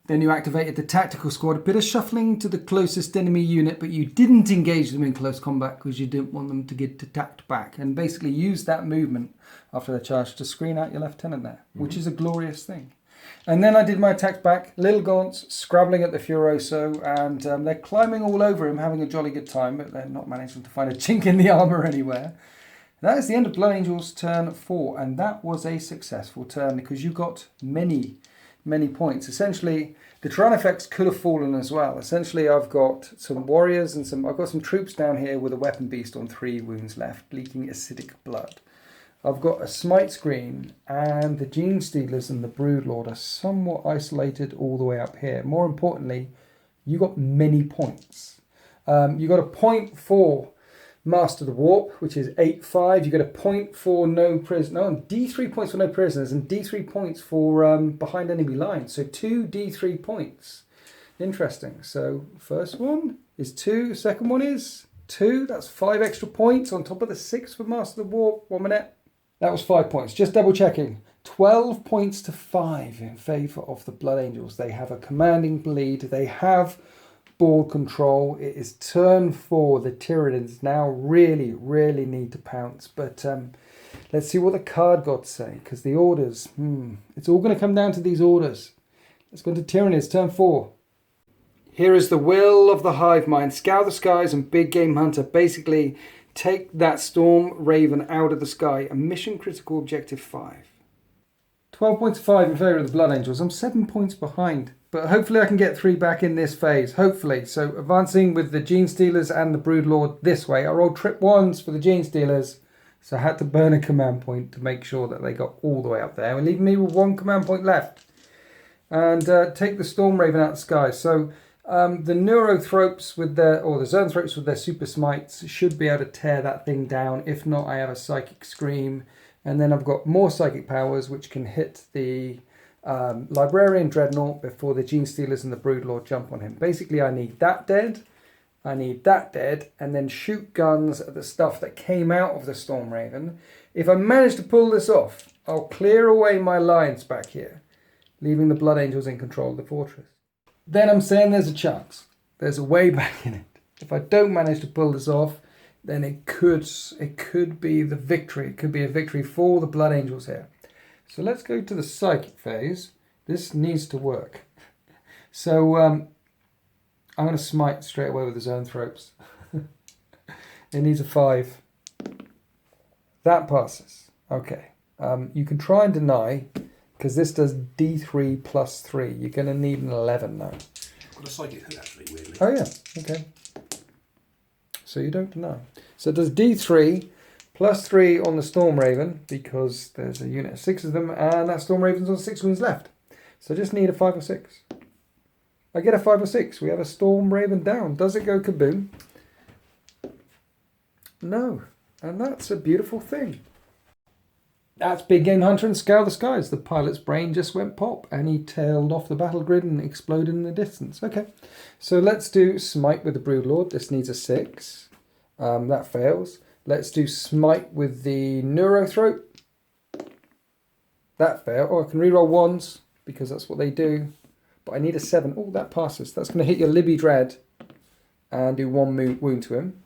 Then you activated the tactical squad, a bit of shuffling to the closest enemy unit, but you didn't engage them in close combat because you didn't want them to get attacked back, and basically used that movement after the charge to screen out your lieutenant there, which is a glorious thing. And then I did my attacks back, little gaunts, scrabbling at the Furioso, and they're climbing all over him, having a jolly good time, but they're not managing to find a chink in the armour anywhere. That is the end of Blood Angel's turn 4, and that was a successful turn because you got many points. Essentially, the Tyrannifex could have fallen as well. Essentially, I've got some warriors and I've got some troops down here with a weapon beast on 3 wounds left, leaking acidic blood. I've got a smite screen, and the Gene Stealers and the Broodlord are somewhat isolated all the way up here. More importantly, you got many points. You got a point for Master the Warp, which is 8-5. You get a point for no prisoner, and D3 points for no prisoners, and D3 points for behind enemy lines. So 2 D3 points. Interesting. So first one is 2. Second one is 2. That's 5 extra points on top of the 6 for Master the Warp. 1 minute. That was 5 points. Just double checking. 12 points to 5 in favour of the Blood Angels. They have a commanding lead. They have board control. It is turn 4. The Tyranids now really need to pounce. But let's see what the card gods say, because the orders, it's all going to come down to these orders. Let's go to Tyranids, turn 4. Here is the will of the Hive Mind. Scour the skies and Big Game Hunter. Basically, take that Storm Raven out of the sky. A mission critical objective 5. 12 points to 5 in favour of the Blood Angels. I'm 7 points behind. But hopefully I can get 3 back in this phase. Hopefully. So advancing with the Gene Stealers and the Broodlord this way. I rolled trip 1s for the Gene Stealers. So I had to burn a command point to make sure that they got all the way up there. And leaving me with 1 command point left. And take the Storm Raven out of the sky. So the Neurothropes with their, or the Zoanthropes with their Super Smites should be able to tear that thing down. If not, I have a Psychic Scream. And then I've got more Psychic Powers which can hit the Librarian Dreadnought before the Gene Stealers and the Broodlord jump on him. Basically, I need that dead, I need that dead, and then shoot guns at the stuff that came out of the Storm Raven. If I manage to pull this off, I'll clear away my lines back here, leaving the Blood Angels in control of the fortress. Then I'm saying there's a chance. There's a way back in it. If I don't manage to pull this off, then it could be the victory. It could be a victory for the Blood Angels here. So let's go to the Psychic phase. This needs to work. So I'm going to smite straight away with the Zoanthropes. It needs a 5. That passes. Okay. You can try and deny, because this does D3 plus 3. You're going to need an 11 now. I've got a Psychic Hood actually, weirdly. Oh yeah, okay. So you don't deny. So it does D3 plus 3 on the Storm Raven, because there's a unit of 6 of them, and that Storm Raven's on 6 wounds left. So just need a 5 or 6. I get a 5 or 6. We have a Storm Raven down. Does it go kaboom? No. And that's a beautiful thing. That's Big Game Hunter and Scour the Skies. The pilot's brain just went pop, and he tailed off the battle grid and exploded in the distance. Okay. So let's do Smite with the Broodlord. This needs a 6. That fails. Let's do Smite with the Neurothrope. That failed. Oh, I can reroll 1s, because that's what they do. But I need a 7. Oh, that passes. That's going to hit your Libby Dread and do 1 wound to him.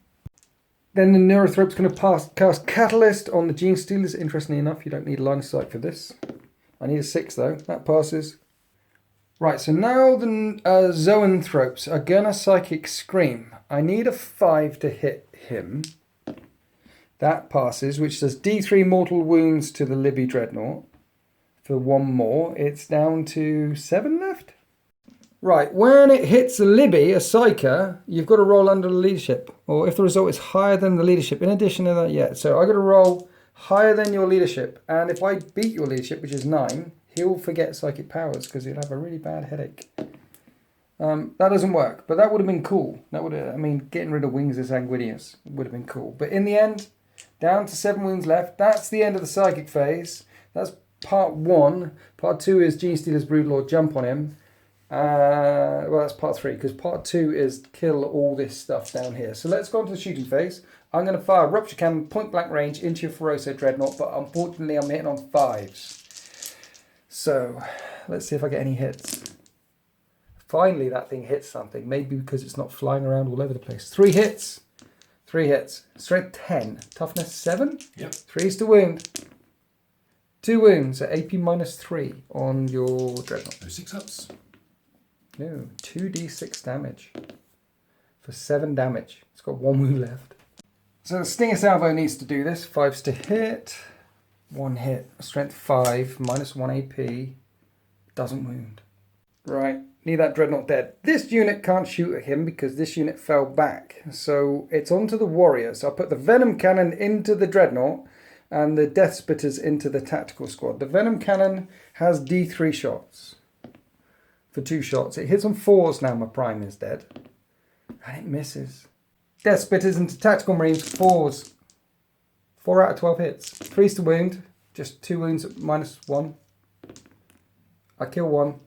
Then the Neurothrope's going to cast Catalyst on the Gene Stealers. Interestingly enough, you don't need a line of sight for this. I need a 6 though. That passes. Right, so now the Zoanthropes are going to Psychic Scream. I need a 5 to hit him. That passes, which does D3 mortal wounds to the Libby Dreadnought. For 1 more, it's down to 7 left. Right, when it hits a Libby, a Psyker, you've got to roll under the leadership. Or if the result is higher than the leadership, in addition to that, yeah. So I've got to roll higher than your leadership. And if I beat your leadership, which is 9, he'll forget psychic powers because he'll have a really bad headache. That doesn't work, but that would have been cool. That would have, I mean, getting rid of Wings of Sanguinius would have been cool. But in the end, down to 7 wounds left. That's the end of the psychic phase. That's part 1. Part 2 is Gene Stealer's Broodlord jump on him. Well, that's part 3, because part 2 is kill all this stuff down here. So let's go on to the shooting phase. I'm going to fire Rupture Cannon point blank range into your Feroce Dreadnought, but unfortunately I'm hitting on 5s. So let's see if I get any hits. Finally that thing hits something, maybe because it's not flying around all over the place. 3 hits. 3 hits. Strength 10. Toughness 7. Yep. 3s to wound. 2 wounds at AP -3 on your Dreadnought. No 6-ups. No, 2d6 damage for 7 damage. It's got 1 wound left. So the Stinger Salvo needs to do this. 5s to hit. 1 hit. Strength 5, -1 AP. Doesn't wound. Right, need that Dreadnought dead. This unit can't shoot at him because this unit fell back. So it's onto the Warriors. I'll put the Venom Cannon into the Dreadnought and the Death Spitters into the Tactical Squad. The Venom Cannon has D3 shots. For 2 shots. It hits on 4s now my Prime is dead. And it misses. Death Spitters into Tactical Marines, 4s. 4 out of 12 hits. 3s to wound. Just 2 wounds at -1. I kill 1.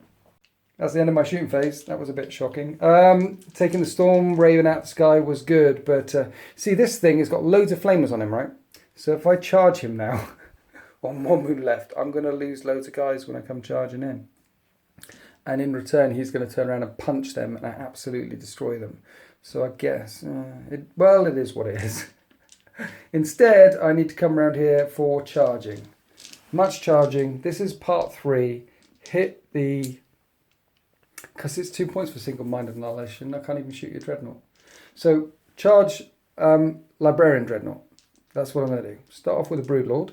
That's the end of my shooting phase. That was a bit shocking. Taking the Storm Raven out the sky was good. But see, this thing has got loads of flamers on him, right? So if I charge him now on 1 wound left, I'm going to lose loads of guys when I come charging in. And in return, he's going to turn around and punch them and absolutely destroy them. So I guess, it is what it is. Instead, I need to come around here for charging. Much charging. This is part 3. Hit the... Because it's 2 points for single-minded annihilation. I can't even shoot your Dreadnought. So charge Librarian Dreadnought. That's what I'm going to do. Start off with a Broodlord.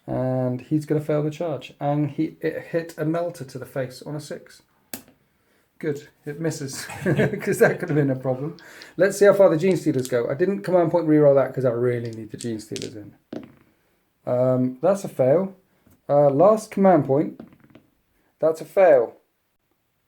And he's going to fail the charge. And it hit a Melter to the face on a 6. Good. It misses. Because that could have been a problem. Let's see how far the Gene Stealers go. I didn't command point reroll that because I really need the Gene Stealers in. That's a fail. Last command point. That's a fail.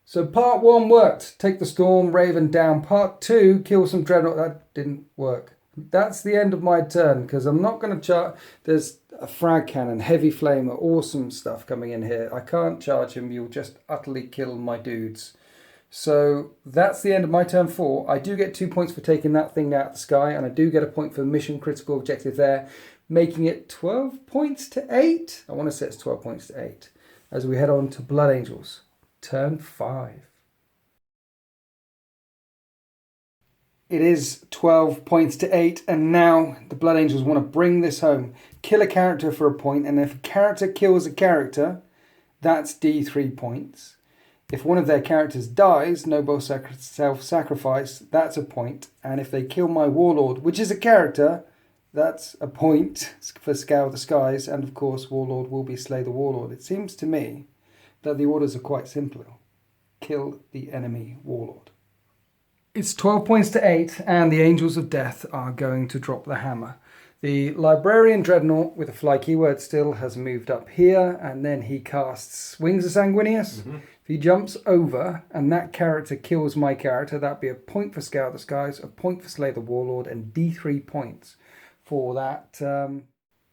So part 1 worked. Take the Storm Raven down. Part 2, kill some Dreadnought. That didn't work. That's the end of my turn because I'm not going to charge. There's a frag cannon, heavy flamer, awesome stuff coming in here. I can't charge him. You'll just utterly kill my dudes. So that's the end of my turn 4. I do get 2 points for taking that thing out of the sky, and I do get a point for the mission critical objective there, making it 12 points to 8. I want to say it's 12 points to 8 as we head on to Blood Angels. Turn 5. It is 12 points to 8, and now the Blood Angels want to bring this home. Kill a character for a point, and if a character kills a character, that's D3 points. If one of their characters dies, noble self-sacrifice, that's a point. And if they kill my Warlord, which is a character, that's a point for Scour the Skies. And of course, Warlord will be Slay the Warlord. It seems to me that the orders are quite simple. Kill the enemy Warlord. It's 12 points to 8, and the Angels of Death are going to drop the hammer. The Librarian Dreadnought, with a fly keyword still, has moved up here, and then he casts Wings of Sanguinius. Mm-hmm. If he jumps over, and that character kills my character, that'd be a point for Scour the Skies, a point for Slay the Warlord, and D3 points for that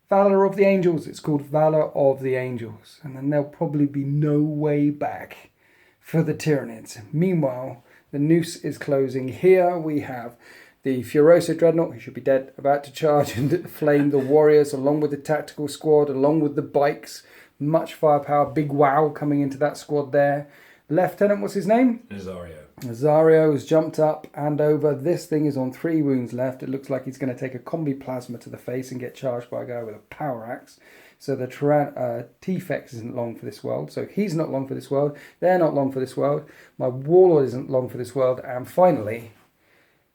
Valor of the Angels. It's called Valor of the Angels. And then there'll probably be no way back for the Tyranids. Meanwhile, the noose is closing. Here we have the Furiosa Dreadnought, who should be dead, about to charge and flame the Warriors, along with the Tactical Squad, along with the bikes. Much firepower, big wow coming into that squad there. Lieutenant, what's his name? Nazario. Nazario has jumped up and over. This thing is on 3 wounds left. It looks like he's going to take a combi plasma to the face and get charged by a guy with a power axe. So the T-Fex isn't long for this world. So he's not long for this world. They're not long for this world. My Warlord isn't long for this world. And finally,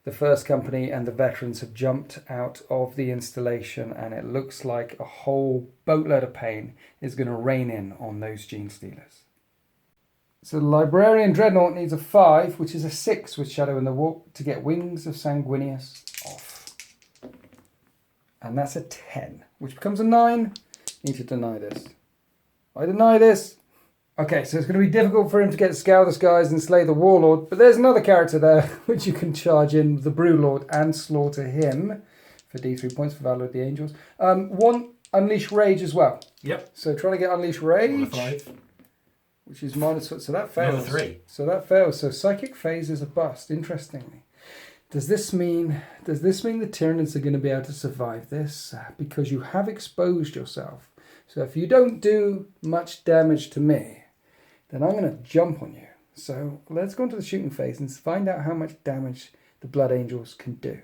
the first company and the veterans have jumped out of the installation, and it looks like a whole boatload of pain is going to rain in on those Gene Stealers. So the Librarian Dreadnought needs a 5, which is a 6 with Shadow in the Warp to get Wings of Sanguinius off. And that's a 10, which becomes a 9. Need to deny this. I deny this. Okay, so it's going to be difficult for him to get Scour the Skies and slay the Warlord, but there's another character there which you can charge in, the Brewlord, and slaughter him for D3 points for Valor of the Angels. 1 Unleash Rage as well. Yep. So trying to get Unleash Rage, 5. which is minus, so that fails. Another 3. So that fails. So Psychic Phase is a bust, interestingly. Does this mean the Tyranids are going to be able to survive this? Because you have exposed yourself. So if you don't do much damage to me, then I'm going to jump on you. So let's go into the shooting phase and find out how much damage the Blood Angels can do.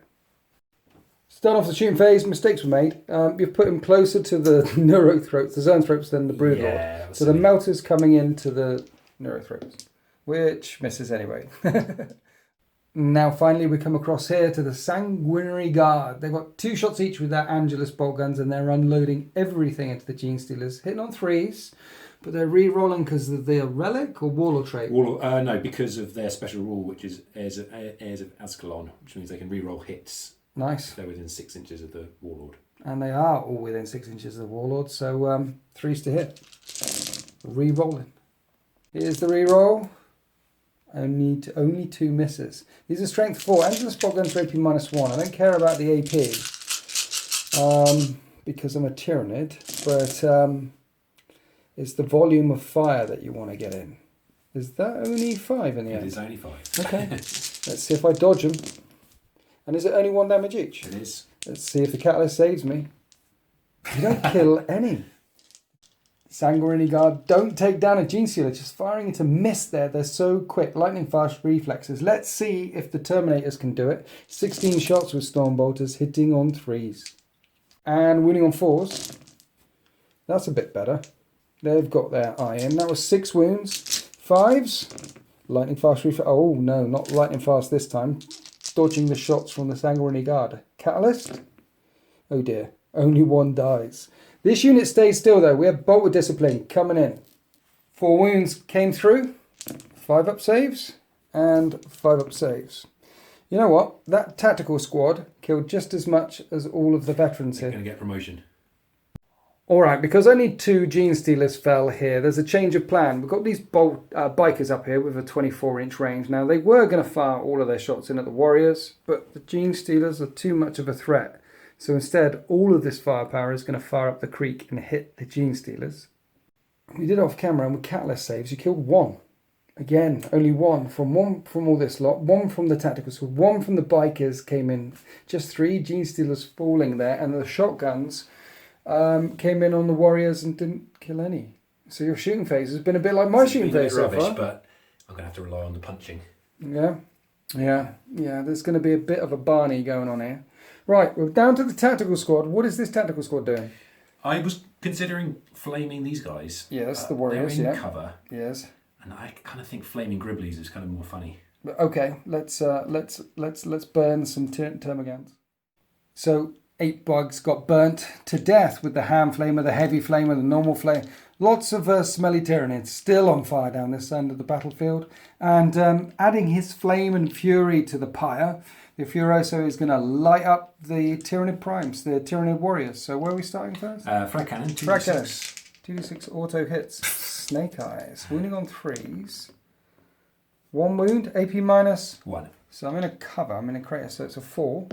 Start off the shooting phase, mistakes were made. You've put him closer to the Neurothroats, the Zoanthropes, than the Broodlord. Yeah, so the Melter's coming into the Neurothropes, which misses anyway. Now finally we come across here to the Sanguinary Guard. They've got 2 shots each with their Angelus bolt guns, and they're unloading everything into the Gene Stealers, hitting on 3s, but they're re-rolling because of their relic or Warlord trait? No, because of their special rule, which is Heirs of Ascalon, which means they can re-roll hits. Nice. If they're within 6 inches of the Warlord. And they are all within 6 inches of the Warlord, so 3s to hit. Re-rolling. Here's the re-roll. Only 2 misses. These are strength 4. Angelus bolt guns for AP -1. I don't care about the AP because I'm a Tyranid, but it's the volume of fire that you want to get in. Is that only 5 in the end? It is only 5. Okay. Let's see if I dodge them. And is it only 1 damage each? It is. Let's see if the Catalyst saves me. You don't kill any. Sanguinary Guard don't take down a Gene Stealer, just firing into mist there. They're so quick. Lightning fast reflexes. Let's see if the Terminators can do it. 16 shots with Stormbolters, hitting on 3s. And winning on 4s. That's a bit better. They've got their eye in. That was 6 wounds. 5s. Lightning fast reflex. Oh no, not lightning fast this time. Dodging the shots from the Sanguinary Guard. Catalyst. Oh dear. Only 1 dies. This unit stays still though. We have Bolt with Discipline coming in. 4 wounds came through. 5 up saves. And 5 up saves. You know what? That tactical squad killed just as much as all of the veterans here. They're going to get promotion. Alright, because only 2 Gene Stealers fell here, there's a change of plan. We've got these bikers up here with a 24-inch range. Now, they were going to fire all of their shots in at the Warriors, but the Gene Stealers are too much of a threat. So instead, all of this firepower is going to fire up the creek and hit the Gene Stealers. We did it off camera, and with Catalyst saves, you killed 1. Again, only 1 from all this lot. 1 from the tactical squad. 1 from the bikers came in. Just 3 Gene Stealers falling there, and the shotguns came in on the Warriors and didn't kill any. So your shooting phase has been a bit like my shooting phase so far. But I'm going to have to rely on the punching. Yeah. There's going to be a bit of a Barney going on here. Right, we're down to the tactical squad. What is this tactical squad doing? I was considering flaming these guys. Yes, the Warriors. They're in cover. Yes. And I kind of think flaming Gribblies is kind of more funny. Okay, let's burn some termagants. So 8 bugs got burnt to death with the ham flamer, the heavy flamer, the normal flame. Lots of smelly Tyranids still on fire down this end of the battlefield. And adding his flame and fury to the pyre, the Furioso is going to light up the Tyranid Primes, the Tyranid Warriors. So where are we starting first? Frag Cannon, 2d6. 2d6 auto hits. Snake Eyes. Wounding on 3s. 1 wound, AP -1. So I'm going to cover. I'm going to create so it's a 4.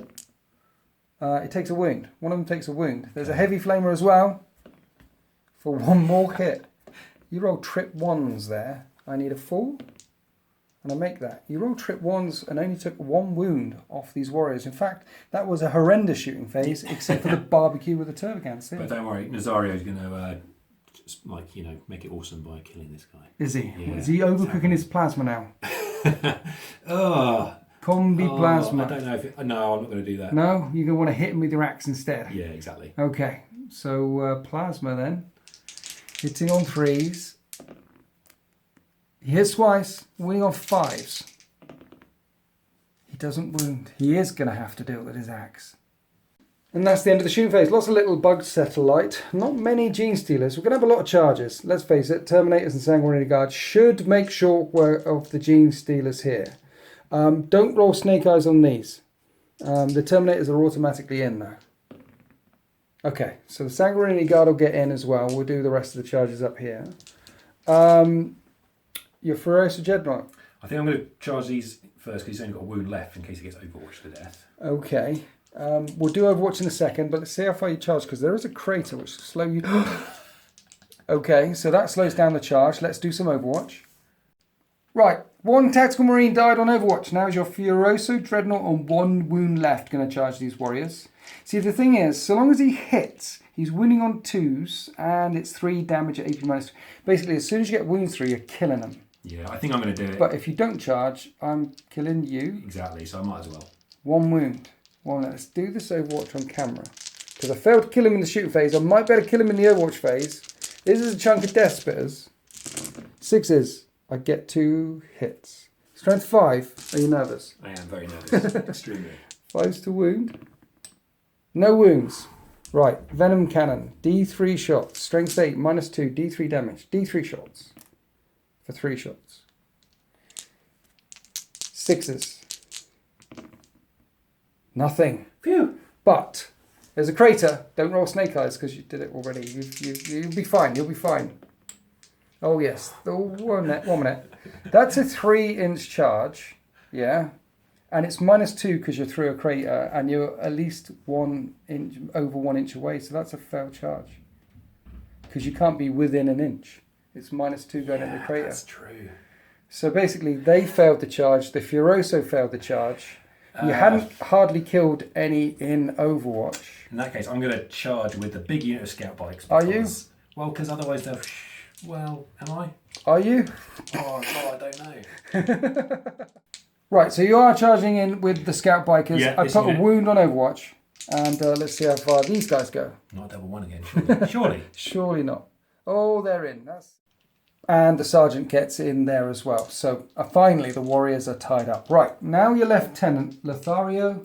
It takes a wound. One of them takes a wound. There's a heavy flamer as well for 1 more hit. You roll trip 1s there. I need a 4. And I make that. You roll trip 1s and only took 1 wound off these Warriors. In fact, that was a horrendous shooting phase, except for the barbecue with the Turbogans. But don't worry, Nazario's going to make it awesome by killing this guy. Is he? Yeah, is he overcooking his plasma now? Oh. Combi Plasma. I don't know if no, I'm not going to do that. No? You're going to want to hit him with your axe instead. Yeah, exactly. Okay, so Plasma then. Hitting on 3s. He hits twice, winning on 5s. He doesn't wound. He is going to have to do it with his axe. And that's the end of the shooting phase. Lots of little bug satellite. Not many Gene Stealers. We're going to have a lot of charges. Let's face it, Terminators and Sanguinary Guards should make short work of the Gene Stealers here. Don't roll Snake Eyes on these. The Terminators are automatically in though. Okay, so the Sanguinary Guard will get in as well. We'll do the rest of the charges up here. Your Feroce Dreadnought. I think I'm going to charge these first because he's only got a wound left in case he gets overwatched to death. Okay. We'll do Overwatch in a second, but let's see how far you charge, because there is a crater which will slow you down. Okay, so that slows down the charge. Let's do some Overwatch. Right, 1 Tactical Marine died on Overwatch. Now is your Furioso Dreadnought on 1 wound left going to charge these warriors. See, the thing is, so long as he hits, he's winning on 2s, and it's 3 damage at AP minus. Basically, as soon as you get wounds through, you're killing them. Yeah, I think I'm going to do it. But if you don't charge, I'm killing you. Exactly, so I might as well. 1 wound. Well, let's do this Overwatch on camera. Because I failed to kill him in the shooting phase. I might better kill him in the Overwatch phase. This is a chunk of death spitters. 6s. I get 2 hits. Strength 5. Are you nervous? I am very nervous. Extremely. 5s to wound. No wounds. Right. Venom Cannon. D3 shots. Strength 8. Minus 2. D3 damage. D3 shots. For 3 shots. 6s. Nothing. Phew. But there's a crater. Don't roll Snake Eyes because you did it already. You'll be fine. You'll be fine. Oh yes. Oh, 1 minute. That's a 3-inch charge. Yeah. And it's minus 2 because you're through a crater and you're at least 1 inch over 1 inch away. So that's a failed charge. Because you can't be within an inch. It's minus 2 going into the crater. That's true. So basically they failed the charge. The Furioso failed the charge. You hadn't hardly killed any in Overwatch. In that case, I'm going to charge with the big unit of scout bikes. Are you? Well, because otherwise they'll... Well, am I? Are you? Oh, God, I don't know. Right, so you are charging in with the scout bikers. Yeah, I put a wound on Overwatch. And let's see how far these guys go. Not double 1 again, surely. Surely. Surely not. Oh, they're in. And the sergeant gets in there as well. So finally, the warriors are tied up. Right, now your Lieutenant Nazario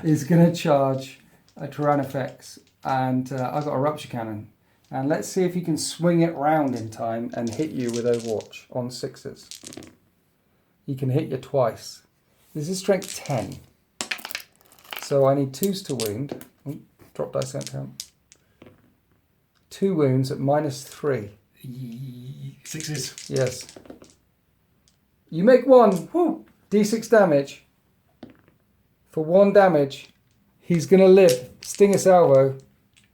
is going to charge a Tyrannifex. And I've got a Rupture Cannon. And let's see if he can swing it round in time and hit you with Overwatch on 6s. He can hit you twice. This is strength 10. So I need 2s to wound. Ooh, drop dice don't count. 2 wounds at minus 3. 6s. Yes. You make 1. Woo. D6 damage. For 1 damage, he's going to live. Stinger Salvo.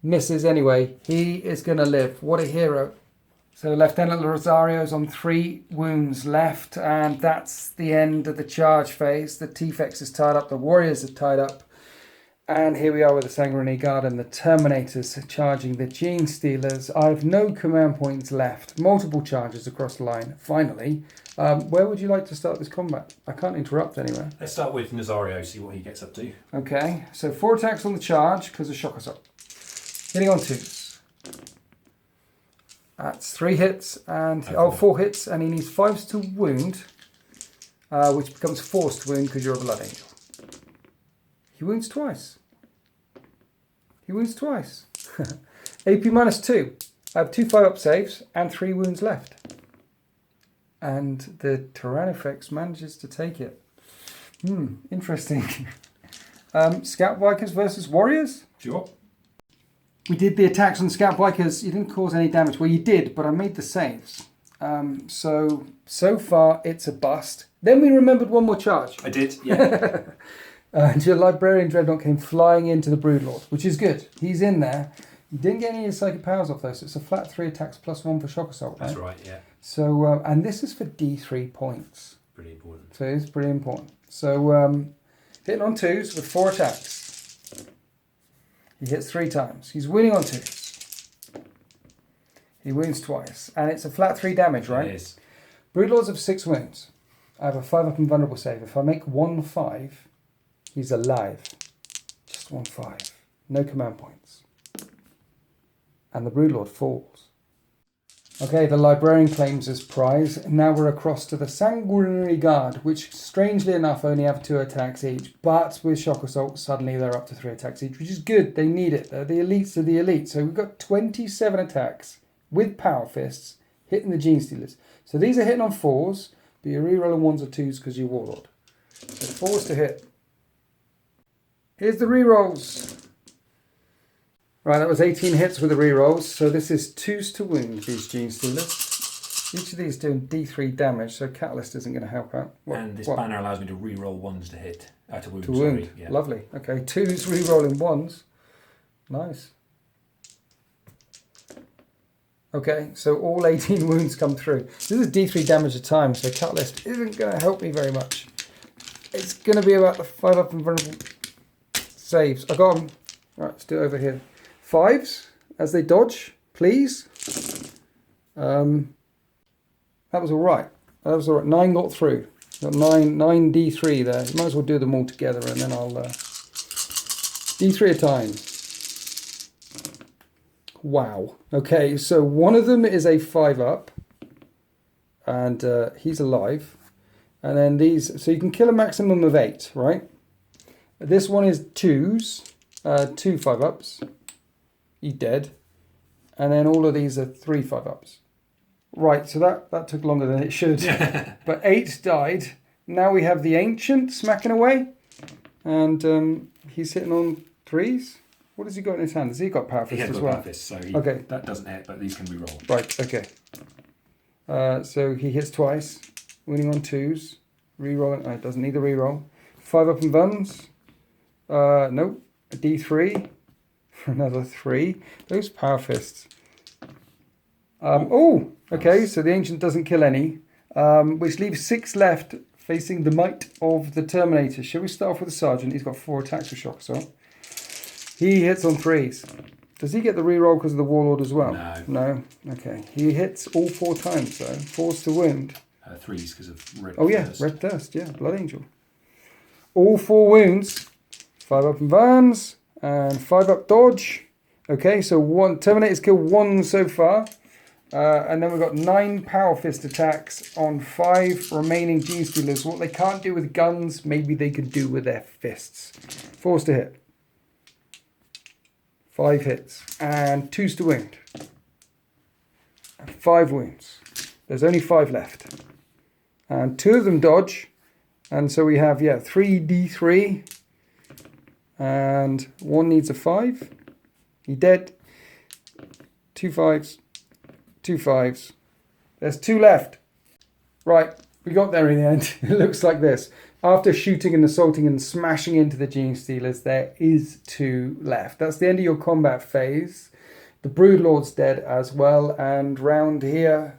Misses anyway. He is going to live. What a hero. So Lieutenant Rosario's on 3 wounds left, and that's the end of the charge phase. The T-Fex is tied up. The warriors are tied up. And here we are with the Sanguinary Guard and the Terminators charging the Gene Stealers. I have no command points left. Multiple charges across the line. Finally, where would you like to start this combat? I can't interrupt anywhere. Let's start with Nazario, see what he gets up to. Okay, so 4 attacks on the charge because of Shock Assault. Hitting on 2s. That's 3 hits and 4 hits, and he needs 5s to wound, which becomes 4s to wound because you're a Blood Angel. He wounds twice. He wounds twice. AP minus 2. I have 2 5-up saves and 3 wounds left. And the Tyrannifex manages to take it. Interesting. Scout Bikers versus Warriors? Sure. We did the attacks on Scout Bikers. You didn't cause any damage. Well, you did, but I made the saves. So far, it's a bust. Then we remembered 1 more charge. I did, yeah. And your Librarian Dreadnought came flying into the Broodlord, which is good. He's in there. You didn't get any of his psychic powers off though, so it's a flat 3 attacks plus 1 for Shock Assault. Right? That's right, yeah. So, and this is for D3 points. Pretty important. So it's pretty important. So, hitting on 2s with 4 attacks. He hits 3 times. He's winning on 2s. He wounds twice. And it's a flat 3 damage, right? It is. Broodlords of 6 wounds. I have a 5-up and vulnerable save. If I make 1/5, he's alive. Just 1/5. No command points. And the Broodlord falls. Okay, the Librarian claims his prize. And now we're across to the Sanguinary Guard, which strangely enough only have 2 attacks each. But with Shock Assault, suddenly they're up to 3 attacks each, which is good. They need it. They're the elites of the elite. So we've got 27 attacks with Power Fists hitting the Gene Stealers. So these are hitting on 4s, but you're rerolling 1s or 2s because you're Warlord. So 4s to hit. Here's the rerolls. Right, that was 18 hits with the rerolls. So this is 2s to wound these Gene Stealers. Each of these doing D3 damage, so Catalyst isn't going to help out. And this banner allows me to reroll 1s to hit. To wound. To wound. Sorry. Yeah. Lovely. Okay, 2s rerolling 1s. Nice. Okay, so all 18 wounds come through. This is D3 damage a time, so Catalyst isn't going to help me very much. It's going to be about the 5-up and vulnerable saves. I got them. All right, let's do it over here. 5s as they dodge, please. That was all right. That was all right. 9 got through. Got 9 D3 there. You might as well do them all together, and then I'll D3 a time. Wow. Okay, so one of them is a 5-up, and he's alive. And then these, so you can kill a maximum of 8, right? This one is 2s, 2 5-ups. He's dead. And then all of these are 3 5-ups. Right, so that took longer than it should. But 8 died. Now we have the Ancient smacking away. And he's hitting on 3s. What has he got in his hand? Has he got Power Fist as well? Power Fist, so okay. That doesn't hit, but these can be rolled. Right, okay. So he hits twice, winning on 2s. Rerolling, it doesn't need a reroll. 5-up and vuns. Nope. A D3 for another 3. Those Power Fists. Okay, so the Ancient doesn't kill any, which leaves 6 left facing the might of the Terminator. Shall we start off with the Sergeant? He's got 4 attacks with Shock Assault. He hits on 3s. Does he get the reroll because of the Warlord as well? No. Okay. He hits all 4 times though. 4s to wound. 3s because of Red Thirst. Oh yeah, Red Thirst. Yeah, Blood Angel. All 4 wounds. 5-up and vans and 5-up dodge. Okay, so Terminator's killed 1 so far. And then we've got 9 Power Fist attacks on 5 remaining Gene Stealers. What they can't do with guns, maybe they could do with their fists. 4s to hit. 5 hits. And 2s to wound. 5 wounds. There's only 5 left. And 2 of them dodge. And so we have, 3 D3. And 1 needs a 5. He dead. 2 5s. 2 5s. There's 2 left. Right, we got there in the end. It looks like this. After shooting and assaulting and smashing into the Gene Stealers, there is 2 left. That's the end of your combat phase. The Broodlord's dead as well, and round here,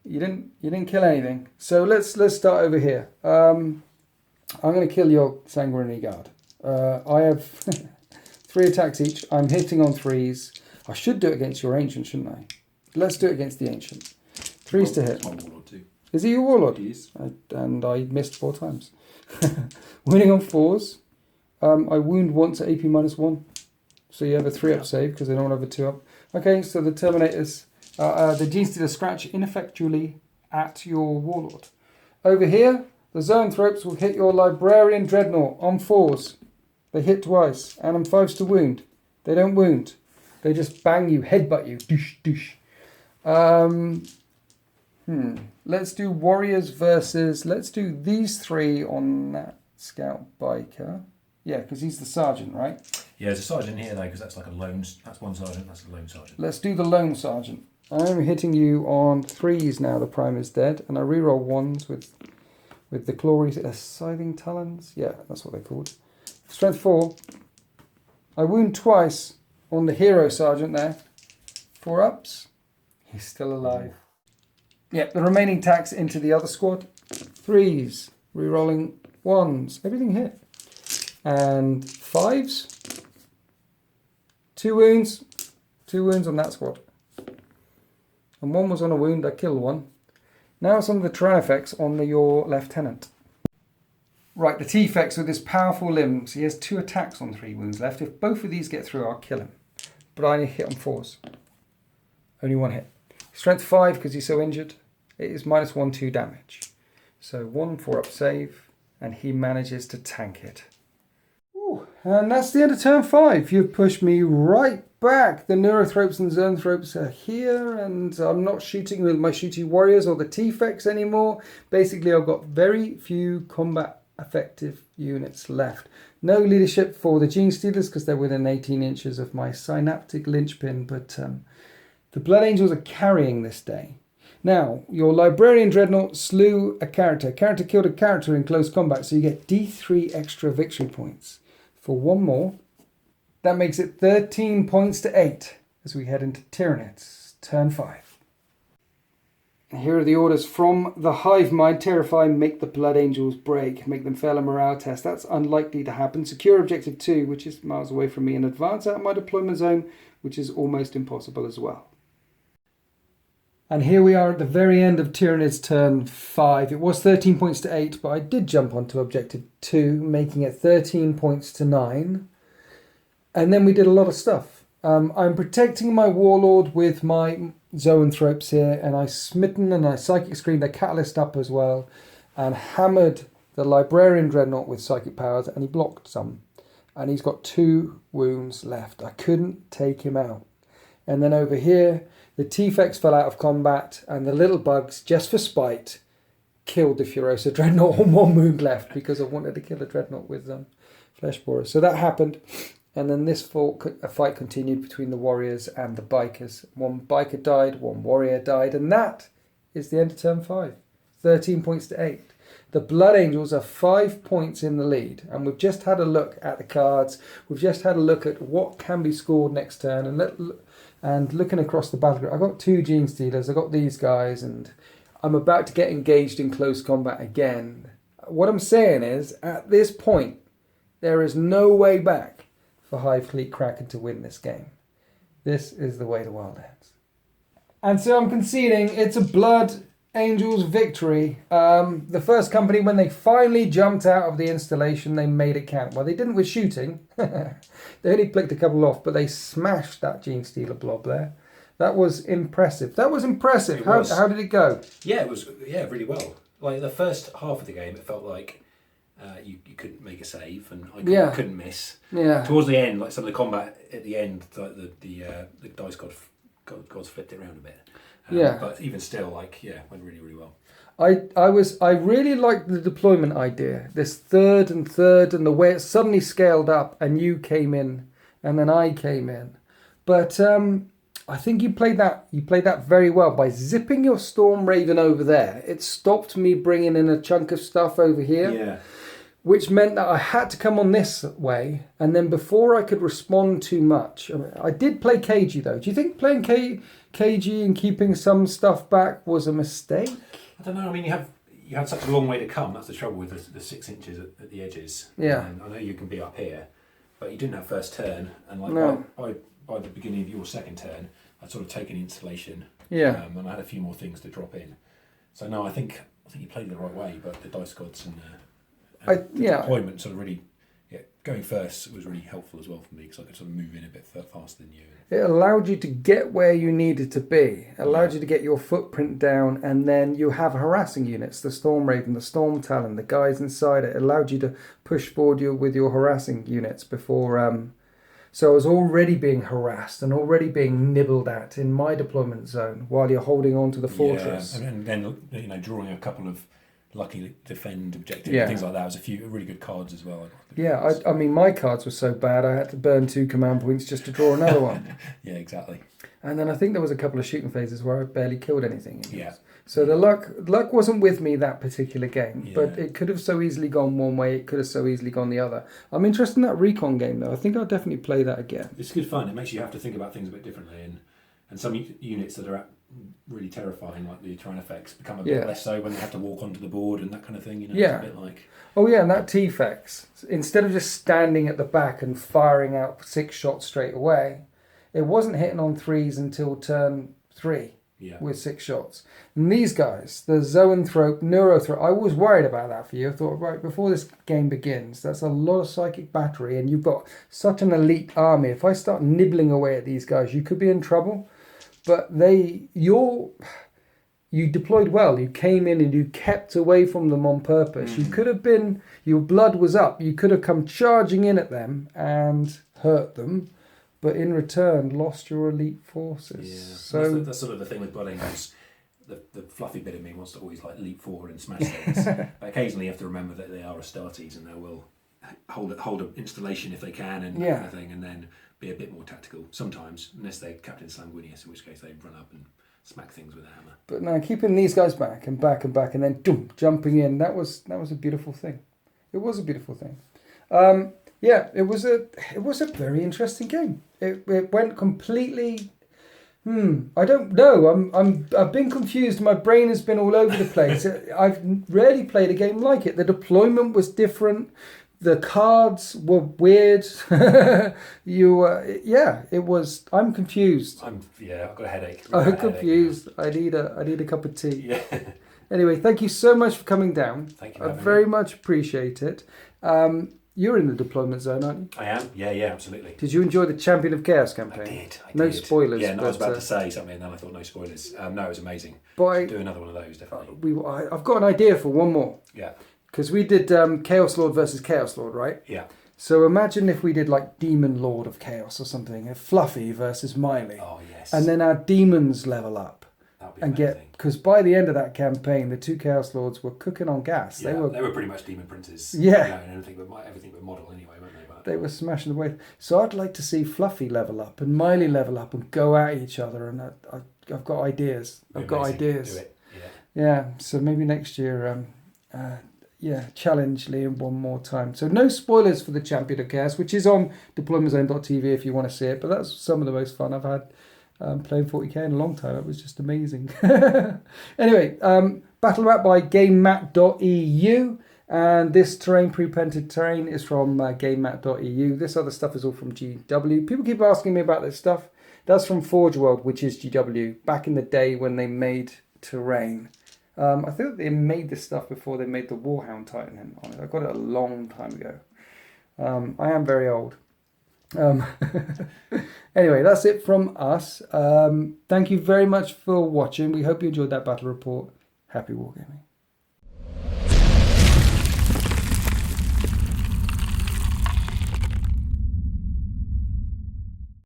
you didn't kill anything. So let's start over here. I'm going to kill your Sanguinary Guard. I have 3 attacks each. I'm hitting on 3s. I should do it against your Ancient, shouldn't I? Let's do it against the Ancient. 3s to hit. Is he your Warlord? He is. And I missed 4 times. Winning on 4s. I wound once at AP -1. So you have a 3-up save because they don't have a 2-up. Okay, so the Terminators, the Gene Stealer scratch ineffectually at your Warlord. Over here, the Zoanthropes will hit your Librarian Dreadnought on 4s. They hit twice, and on 5s to wound. They don't wound. They just bang you, headbutt you. Doosh, doosh. Let's do Warriors versus... Let's do these 3 on that Scout Biker. Yeah, because he's the Sergeant, right? Yeah, there's a Sergeant here, though, because that's like a lone... That's one Sergeant, that's a lone Sergeant. Let's do the Lone Sergeant. I'm hitting you on 3s now. The Prime is dead. And I reroll 1s with the Clawing... Scything Talons? Yeah, that's what they're called. Strength 4. I wound twice on the Hero Sergeant there. 4 ups. He's still alive. Yep, the remaining attacks into the other squad. 3s. Rerolling 1s. Everything hit. And 5s. 2 wounds. 2 wounds on that squad. And 1 was on a wound. I killed 1. Now some of the Tyranids on your lieutenant. Right, the T-Fex with his powerful limbs. He has 2 attacks on 3 wounds left. If both of these get through, I'll kill him. But I hit on 4s. Only 1 hit. Strength 5 because he's so injured. It is -1, 2 damage. So 1 4-up save, and he manages to tank it. Ooh, and that's the end of turn 5. You've pushed me right back. The Neurothropes and Zoanthropes are here, and I'm not shooting with my shooty warriors or the T-Fex anymore. Basically, I've got very few combat effective units left. No leadership for the Gene Stealers because they're within 18 inches of my synaptic linchpin, but the Blood Angels are carrying this day. Now, your Librarian Dreadnought slew a character. Character killed a character in close combat, so you get D3 extra victory points. For 1 more, that makes it 13 points to 8 as we head into Tyranids, turn 5. Here are the orders from the Hive Mind. Terrify, make the Blood Angels break. Make them fail a morale test. That's unlikely to happen. Secure Objective 2, which is miles away from me, and advance out of my deployment zone, which is almost impossible as well. And here we are at the very end of Tyranids turn 5. It was 13 points to 8, but I did jump onto Objective 2, making it 13 points to 9. And then we did a lot of stuff. I'm protecting my Warlord with my Zoanthropes here, and I smitten and I Psychic Screened the Catalyst up as well, and hammered the Librarian Dreadnought with Psychic Powers, and he blocked some. And he's got 2 wounds left. I couldn't take him out. And then over here, the T-Fex fell out of combat, and the little bugs, just for spite, killed the Furiosa Dreadnought on 1 wound left because I wanted to kill a Dreadnought with Flesh Borers. So that happened, and then this fight continued between the warriors and the bikers. 1 biker died, 1 warrior died, and that is the end of turn 5. 13 points to 8. The Blood Angels are 5 points in the lead, and we've just had a look at the cards. We've just had a look at what can be scored next turn, and looking across the battlefield, I've got 2 Gene Stealers, I've got these guys, and I'm about to get engaged in close combat again. What I'm saying is, at this point, there is no way back for Hive Fleet Kraken to win this game. This is the way the world ends. And so I'm conceding it's a Blood Angels victory. The first company, when they finally jumped out of the installation, they made it count. Well, they didn't with shooting. They only picked a couple off, but they smashed that Gene Stealer blob there. That was impressive. How did it go? Yeah, it was really well. Like the first half of the game, it felt like you couldn't make a save, and I couldn't miss. Yeah. Towards the end, like some of the combat at the end, like the dice gods flipped it around a bit. But even still, went really, really well. I really liked the deployment idea. This third and the way it suddenly scaled up, and you came in, and then I came in. But I think you played that very well by zipping your Storm Raven over there. It stopped me bringing in a chunk of stuff over here. Yeah. Which meant that I had to come on this way, and then before I could respond too much, I did play cagey though. Do you think playing cagey and keeping some stuff back was a mistake? I don't know. I mean, you had such a long way to come. That's the trouble with the 6 inches at the edges. Yeah. And I know you can be up here, but you didn't have first turn, and by the beginning of your second turn, I'd sort of taken installation. Yeah. And I had a few more things to drop in. So no, I think you played it the right way, but the dice gods and deployment sort of really, going first was really helpful as well for me because I could sort of move in a bit faster than you. It allowed you to get where you needed to be. It allowed you to get your footprint down, and then you have harassing units, the Storm Raven, the Storm Talon, the guys inside it. It allowed you to push forward with your harassing units before. So I was already being harassed and already being nibbled at in my deployment zone while you're holding on to the fortress. Yeah, and then drawing a couple of lucky defend objective and things like that. It was a few really good cards as well. I mean, my cards were so bad I had to burn 2 command points just to draw another one. Yeah, exactly. And then I think there was a couple of shooting phases where I barely killed anything. So the luck wasn't with me that particular game, but it could have so easily gone one way, it could have so easily gone the other. I'm interested in that recon game though. I think I'll definitely play that again. It's good fun. It makes you have to think about things a bit differently, and some units that are really terrifying, like the Tyranids, become a bit less so when they have to walk onto the board and that kind of thing. It's a bit like... Oh yeah, and that T-Fex, instead of just standing at the back and firing out 6 shots straight away, it wasn't hitting on 3s until turn 3. with 6 shots. And these guys, the Zoanthrope, Neurothrope, I was worried about that for you. I thought, right, before this game begins, that's a lot of psychic battery, and you've got such an elite army. If I start nibbling away at these guys, you could be in trouble. But you deployed well. You came in and you kept away from them on purpose. You could have been, your blood was up. You could have come charging in at them and hurt them, but in return lost your elite forces. Yeah. So that's sort of the thing with blooding. Is the fluffy bit of me wants to always like leap forward and smash things. But occasionally you have to remember that they are Astartes and they will hold an installation if they can and that kind of thing, and then be a bit more tactical sometimes, unless they're Captain Sanguinius, in which case they run up and smack things with a hammer. But no, keeping these guys back and back and back, and then jumping in, that was a beautiful thing. It was a beautiful thing. It was a very interesting game. It went completely. I don't know. I've been confused. My brain has been all over the place. I've rarely played a game like it. The deployment was different. The cards were weird. It was. I'm confused. I've got a headache. I'm confused. I need a cup of tea. Yeah. Anyway, thank you so much for coming down. Thank you. I very much appreciate it. You're in the deployment zone, aren't you? I am. Yeah, absolutely. Did you enjoy the Champion of Chaos campaign? I did. No spoilers. Yeah, I was about to say something, and then I thought no spoilers. No, it was amazing. But do another one of those, definitely. I've got an idea for one more. Yeah. Because we did Chaos Lord versus Chaos Lord, right? Yeah. So imagine if we did like Demon Lord of Chaos or something, Fluffy versus Miley. Oh, yes. And then our demons level up. That would be and amazing. because by the end of that campaign, the 2 Chaos Lords were cooking on gas. Yeah, they were pretty much demon princes. Yeah. And everything but model anyway, weren't they? But they were smashing away. So I'd like to see Fluffy level up and Miley level up and go at each other. And I've got ideas. I've got ideas. Do it. Yeah. So maybe next year, challenge Liam one more time. So no spoilers for the Champion of Chaos, which is on deploymentzone.tv if you want to see it. But that's some of the most fun I've had playing 40k in a long time. It was just amazing. Anyway, Battle Map by GameMat.eu. And this terrain, pre-painted terrain, is from GameMat.eu. This other stuff is all from GW. People keep asking me about this stuff. That's from Forge World, which is GW, back in the day when they made terrain. I think they made this stuff before they made the Warhound Titan on it. I got it a long time ago. I am very old. Anyway, that's it from us. Thank you very much for watching. We hope you enjoyed that battle report. Happy wargaming.